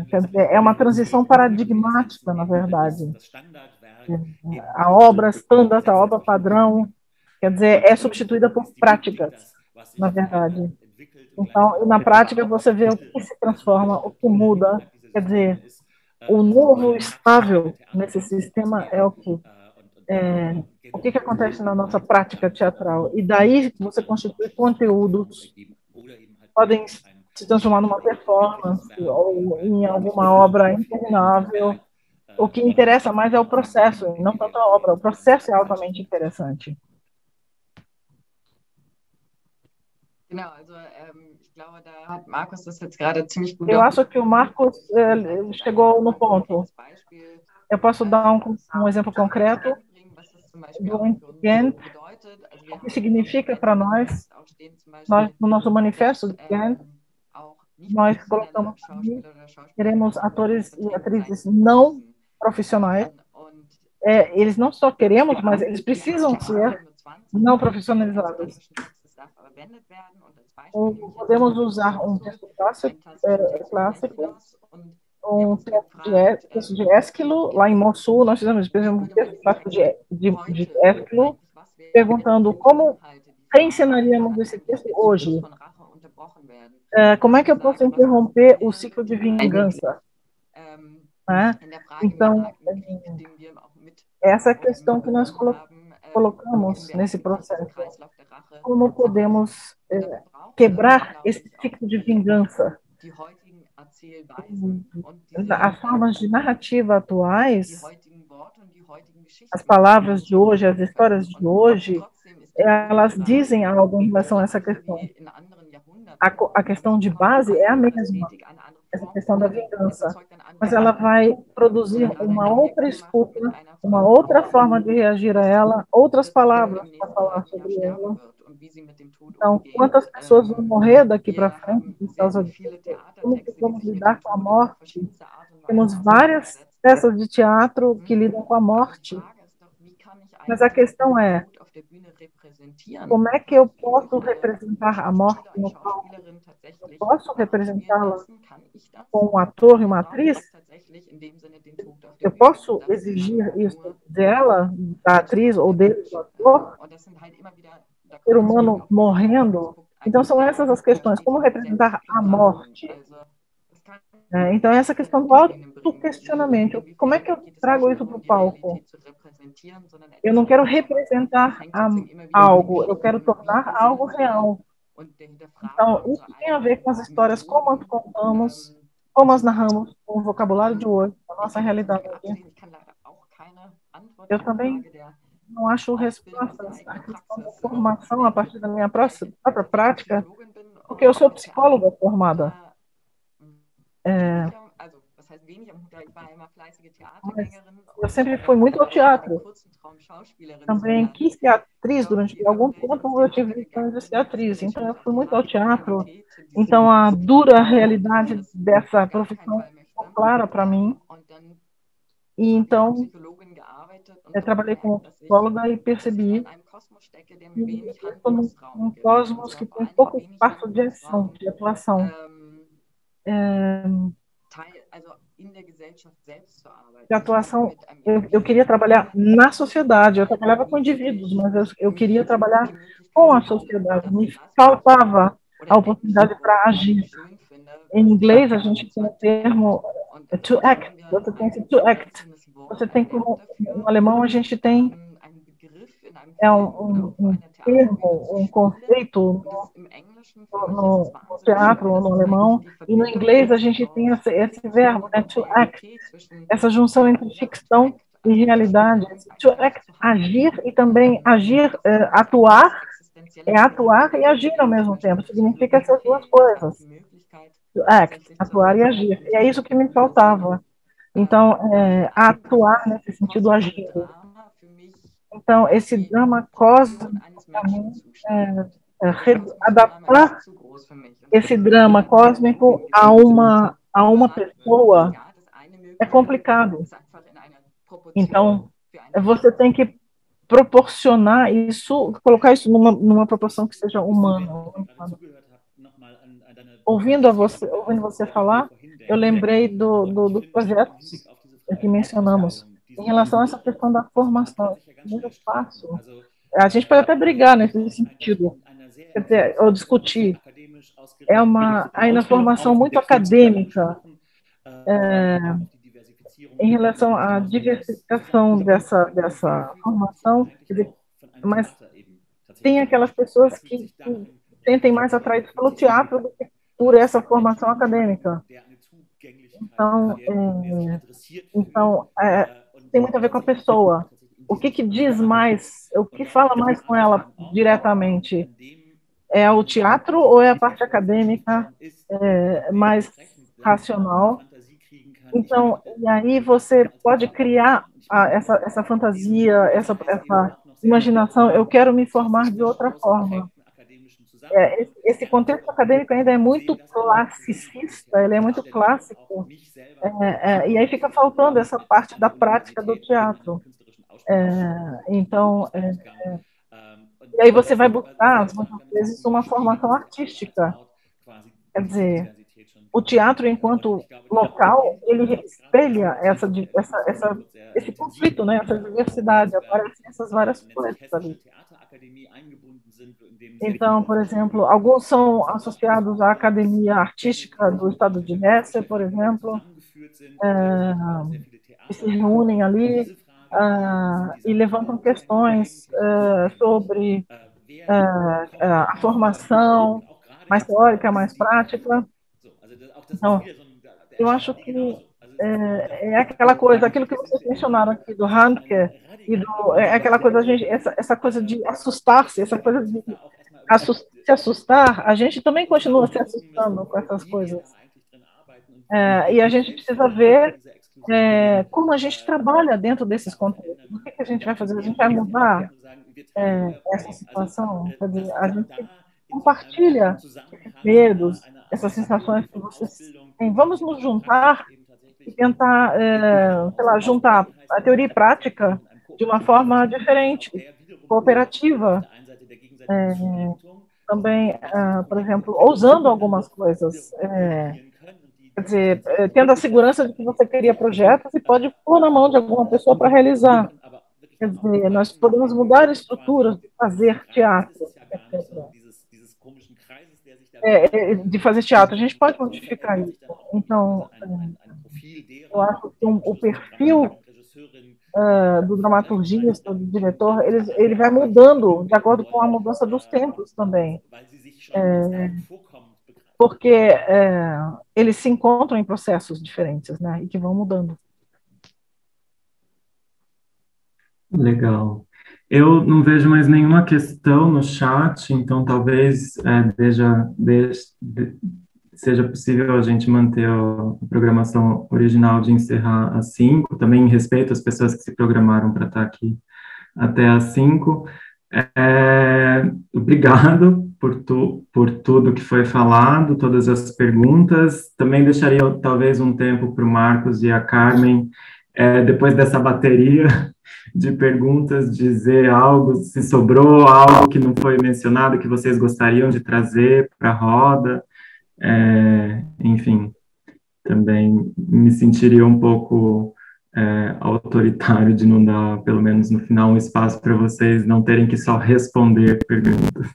Quer dizer, é uma transição paradigmática, na verdade. A obra standard, a obra padrão, quer dizer, é substituída por práticas, na verdade. Então, na prática, você vê o que se transforma, o que muda. Quer dizer, o novo estável nesse sistema é o que? O que acontece na nossa prática teatral? E daí você constitui conteúdos, podem se transformar numa performance ou em alguma obra interminável. O que interessa mais é o processo, e não tanto a obra. O processo é altamente interessante. Eu acho que o Marcos chegou no ponto. Eu posso dar um exemplo concreto do Ghent, o que significa para nós, no nosso manifesto de Ghent, nós colocamos aqui, queremos atores e atrizes não profissionais. Eles não só queremos, mas eles precisam ser não profissionalizados. Podemos usar um texto clássico, um texto de Ésquilo, lá em Mossul, nós fizemos um texto clássico de Ésquilo, perguntando como reensinaríamos esse texto hoje. Como é que eu posso interromper o ciclo de vingança? Então, essa é a questão que nós colocamos nesse processo. Como podemos quebrar esse ciclo de vingança? As formas de narrativa atuais, as palavras de hoje, as histórias de hoje, elas dizem algo em relação a essa questão. A questão de base é a mesma, essa questão da vingança, mas ela vai produzir uma outra escuta, uma outra forma de reagir a ela, outras palavras para falar sobre ela. Então, quantas pessoas vão morrer daqui para frente por causa disso? Como que vamos lidar com a morte? Temos várias peças de teatro que lidam com a morte, mas a questão é, como é que eu posso representar a morte no palco? Eu posso representá-la com um ator e uma atriz? Eu posso exigir isso dela, da atriz ou dele, do ator? Ser humano morrendo? Então, são essas as questões. Como representar a morte? Então, essa questão do autoquestionamento, como é que eu trago isso para o palco? Eu não quero representar algo, eu quero tornar algo real. Então, isso tem a ver com as histórias, como as contamos, como as narramos, com o vocabulário de hoje, a nossa realidade. Eu também não acho respostas à questão da formação a partir da minha própria prática, porque eu sou psicóloga formada. Mas eu sempre fui muito ao teatro. Também quis ser atriz durante algum tempo, eu tive vontade de ser atriz, então eu fui muito ao teatro. Então a dura realidade dessa profissão ficou clara para mim. E então eu trabalhei como psicóloga e percebi que eu estou num cosmos que tem pouco espaço de ação, de atuação. De atuação, eu queria trabalhar na sociedade, eu trabalhava com indivíduos, mas eu queria trabalhar com a sociedade, me faltava a oportunidade para agir. Em inglês, a gente tem o termo to act, você tem esse to act, você tem como, no alemão, a gente tem um termo, um conceito no teatro, no alemão, e no inglês a gente tem esse verbo, né, to act, essa junção entre ficção e realidade, to act, agir e também agir, atuar, é atuar e agir ao mesmo tempo, significa essas duas coisas, to act, atuar e agir, e é isso que me faltava, então, atuar nesse sentido, agir. Então, esse drama cósmico, para mim, adaptar esse drama cósmico a uma pessoa é complicado. Então, você tem que proporcionar isso, colocar isso numa proporção que seja humana. Ouvindo você falar, eu lembrei dos projetos que mencionamos em relação a essa questão da formação. Muito fácil. A gente pode até brigar nesse sentido, quer dizer, ou discutir. É ainda formação muito acadêmica em relação à diversificação dessa formação, quer dizer, mas tem aquelas pessoas que sentem mais atraídas pelo teatro do que por essa formação acadêmica. Então, tem muito a ver com a pessoa. O que diz mais, o que fala mais com ela diretamente? É o teatro ou é a parte acadêmica mais racional? Então, e aí você pode criar essa fantasia, essa imaginação. Eu quero me formar de outra forma. Esse contexto acadêmico ainda é muito classicista, ele é muito clássico, e aí fica faltando essa parte da prática do teatro. Então, e aí você vai buscar, muitas vezes, uma formação artística. Quer dizer, o teatro, enquanto local, ele espelha esse conflito, né, essa diversidade, aparecem essas várias coisas ali. Então, por exemplo, alguns são associados à Academia Artística do Estado de Hesse, por exemplo, que se reúnem ali e levantam questões sobre a formação mais teórica, mais prática. Então, eu acho que é aquela coisa, aquilo que vocês mencionaram aqui do Handke, é aquela coisa, essa coisa de assustar-se, essa coisa de se assustar, a gente também continua se assustando com essas coisas. E a gente precisa ver como a gente trabalha dentro desses contextos. O que a gente vai fazer? A gente vai mudar essa situação? Quer dizer, a gente compartilha esses medos, essas sensações que vocês têm. Vamos nos juntar e tentar, sei lá, juntar a teoria e prática de uma forma diferente, cooperativa. Também, por exemplo, ousando algumas coisas. Quer dizer, tendo a segurança de que você cria projetos e pode pôr na mão de alguma pessoa para realizar. Quer dizer, nós podemos mudar estruturas de fazer teatro, etc. de fazer teatro. A gente pode modificar isso. Então, eu acho que o perfil do dramaturgista, do diretor, ele vai mudando de acordo com a mudança dos tempos também. Porque eles se encontram em processos diferentes, né, e que vão mudando. Legal. Eu não vejo mais nenhuma questão no chat, então talvez seja possível a gente manter a programação original de encerrar às 5, também em respeito às pessoas que se programaram para estar aqui até às 5. Obrigado por tudo que foi falado, todas as perguntas. Também deixaria talvez um tempo para o Marcos e a Carmen, depois dessa bateria de perguntas, dizer algo, se sobrou algo que não foi mencionado, que vocês gostariam de trazer para a roda. Enfim, também me sentiria um pouco autoritário de não dar, pelo menos no final, um espaço para vocês não terem que só responder perguntas.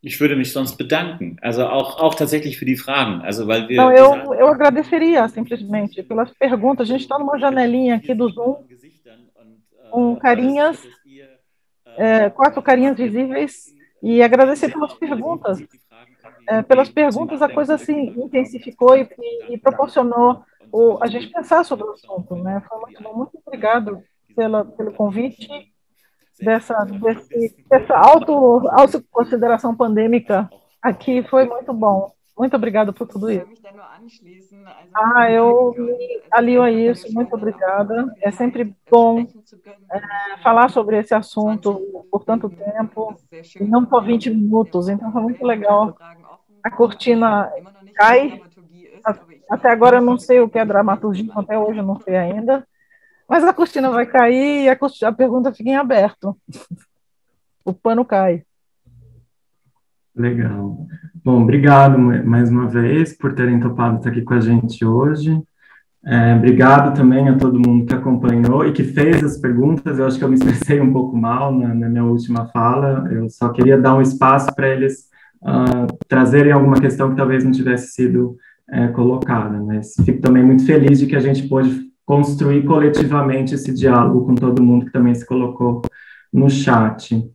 Ich würde mich sonst bedanken, also auch tatsächlich für die Fragen, also weil wir... Não, eu agradeceria simplesmente pelas perguntas. A gente está numa janelinha aqui do Zoom com carinhas, 4 carinhas visíveis, e agradecer pelas perguntas. Pelas perguntas a coisa se intensificou e proporcionou a gente pensar sobre o assunto, né? Foi muito bom. Muito obrigado pelo convite, dessa autoconsideração pandêmica aqui, foi muito bom. Muito obrigado por tudo isso. Eu me alio a isso, muito obrigada. É sempre bom falar sobre esse assunto por tanto tempo, e não por 20 minutos, então foi muito legal. A cortina cai, até agora eu não sei o que é dramaturgismo, até hoje eu não sei ainda, mas a cortina vai cair e a pergunta fica em aberto. O pano cai. Legal. Bom, obrigado mais uma vez por terem topado estar aqui com a gente hoje. Obrigado também a todo mundo que acompanhou e que fez as perguntas. Eu acho que eu me expressei um pouco mal na minha última fala. Eu só queria dar um espaço para eles trazerem alguma questão que talvez não tivesse sido colocada. Mas fico também muito feliz de que a gente pôde construir coletivamente esse diálogo com todo mundo que também se colocou no chat.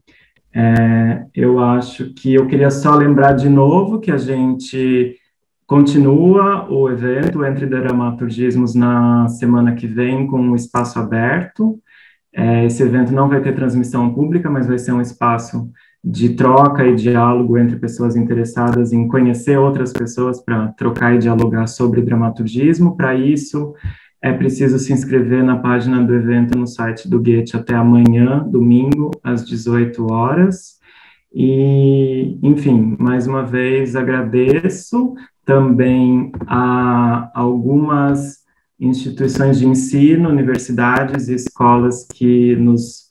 Eu acho que eu queria só lembrar de novo que a gente continua o evento Entre Dramaturgismos na semana que vem com um espaço aberto. Esse evento não vai ter transmissão pública, mas vai ser um espaço de troca e diálogo entre pessoas interessadas em conhecer outras pessoas para trocar e dialogar sobre dramaturgismo. Para isso, é preciso se inscrever na página do evento no site do Goethe até amanhã, domingo, às 18 horas. E, enfim, mais uma vez agradeço também a algumas instituições de ensino, universidades e escolas que nos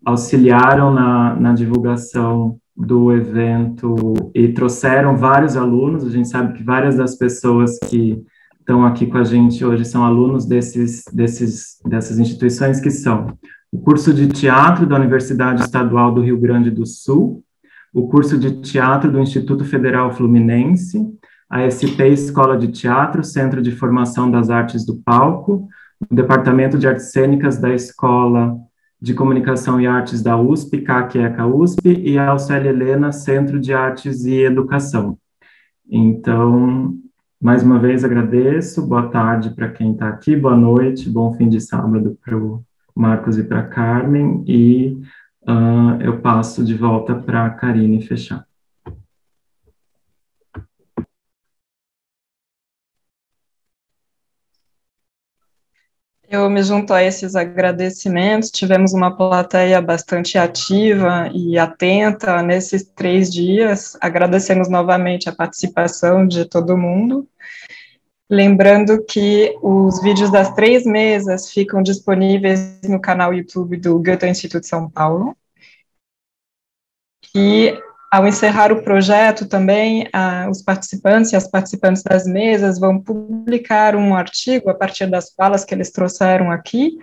auxiliaram na divulgação do evento e trouxeram vários alunos. A gente sabe que várias das pessoas que estão aqui com a gente hoje são alunos dessas instituições, que são o curso de teatro da Universidade Estadual do Rio Grande do Sul, o curso de teatro do Instituto Federal Fluminense, a SP Escola de Teatro, Centro de Formação das Artes do Palco, o Departamento de Artes Cênicas da Escola de Comunicação e Artes da USP, CAC-ECA USP, e a Auxélia Helena, Centro de Artes e Educação. Então, mais uma vez agradeço, boa tarde para quem está aqui, boa noite, bom fim de sábado para o Marcos e para a Carmen, e eu passo de volta para a Karine fechar. Eu me junto a esses agradecimentos. Tivemos uma plateia bastante ativa e atenta nesses 3 dias. Agradecemos novamente a participação de todo mundo. Lembrando que os vídeos das 3 mesas ficam disponíveis no canal YouTube do Goethe Instituto São Paulo. E Ao encerrar o projeto também, os participantes e as participantes das mesas vão publicar um artigo a partir das falas que eles trouxeram aqui.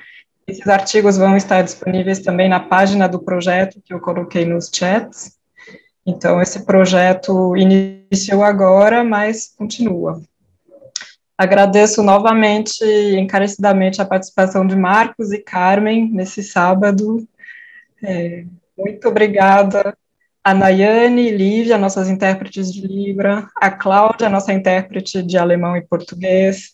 Esses artigos vão estar disponíveis também na página do projeto que eu coloquei nos chats. Então, esse projeto iniciou agora, mas continua. Agradeço novamente, encarecidamente, a participação de Marcos e Carmen nesse sábado. Muito obrigada a Nayane e Lívia, nossas intérpretes de Libra, a Cláudia, nossa intérprete de alemão e português,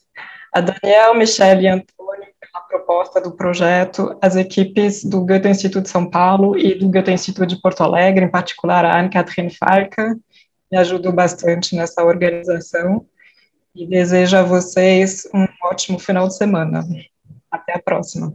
a Daniel, Michele e Antônio pela proposta do projeto, as equipes do Goethe-Institut São Paulo e do Goethe-Institut de Porto Alegre, em particular a Anne-Catherine Falca, me ajudou bastante nessa organização, e desejo a vocês um ótimo final de semana. Até a próxima.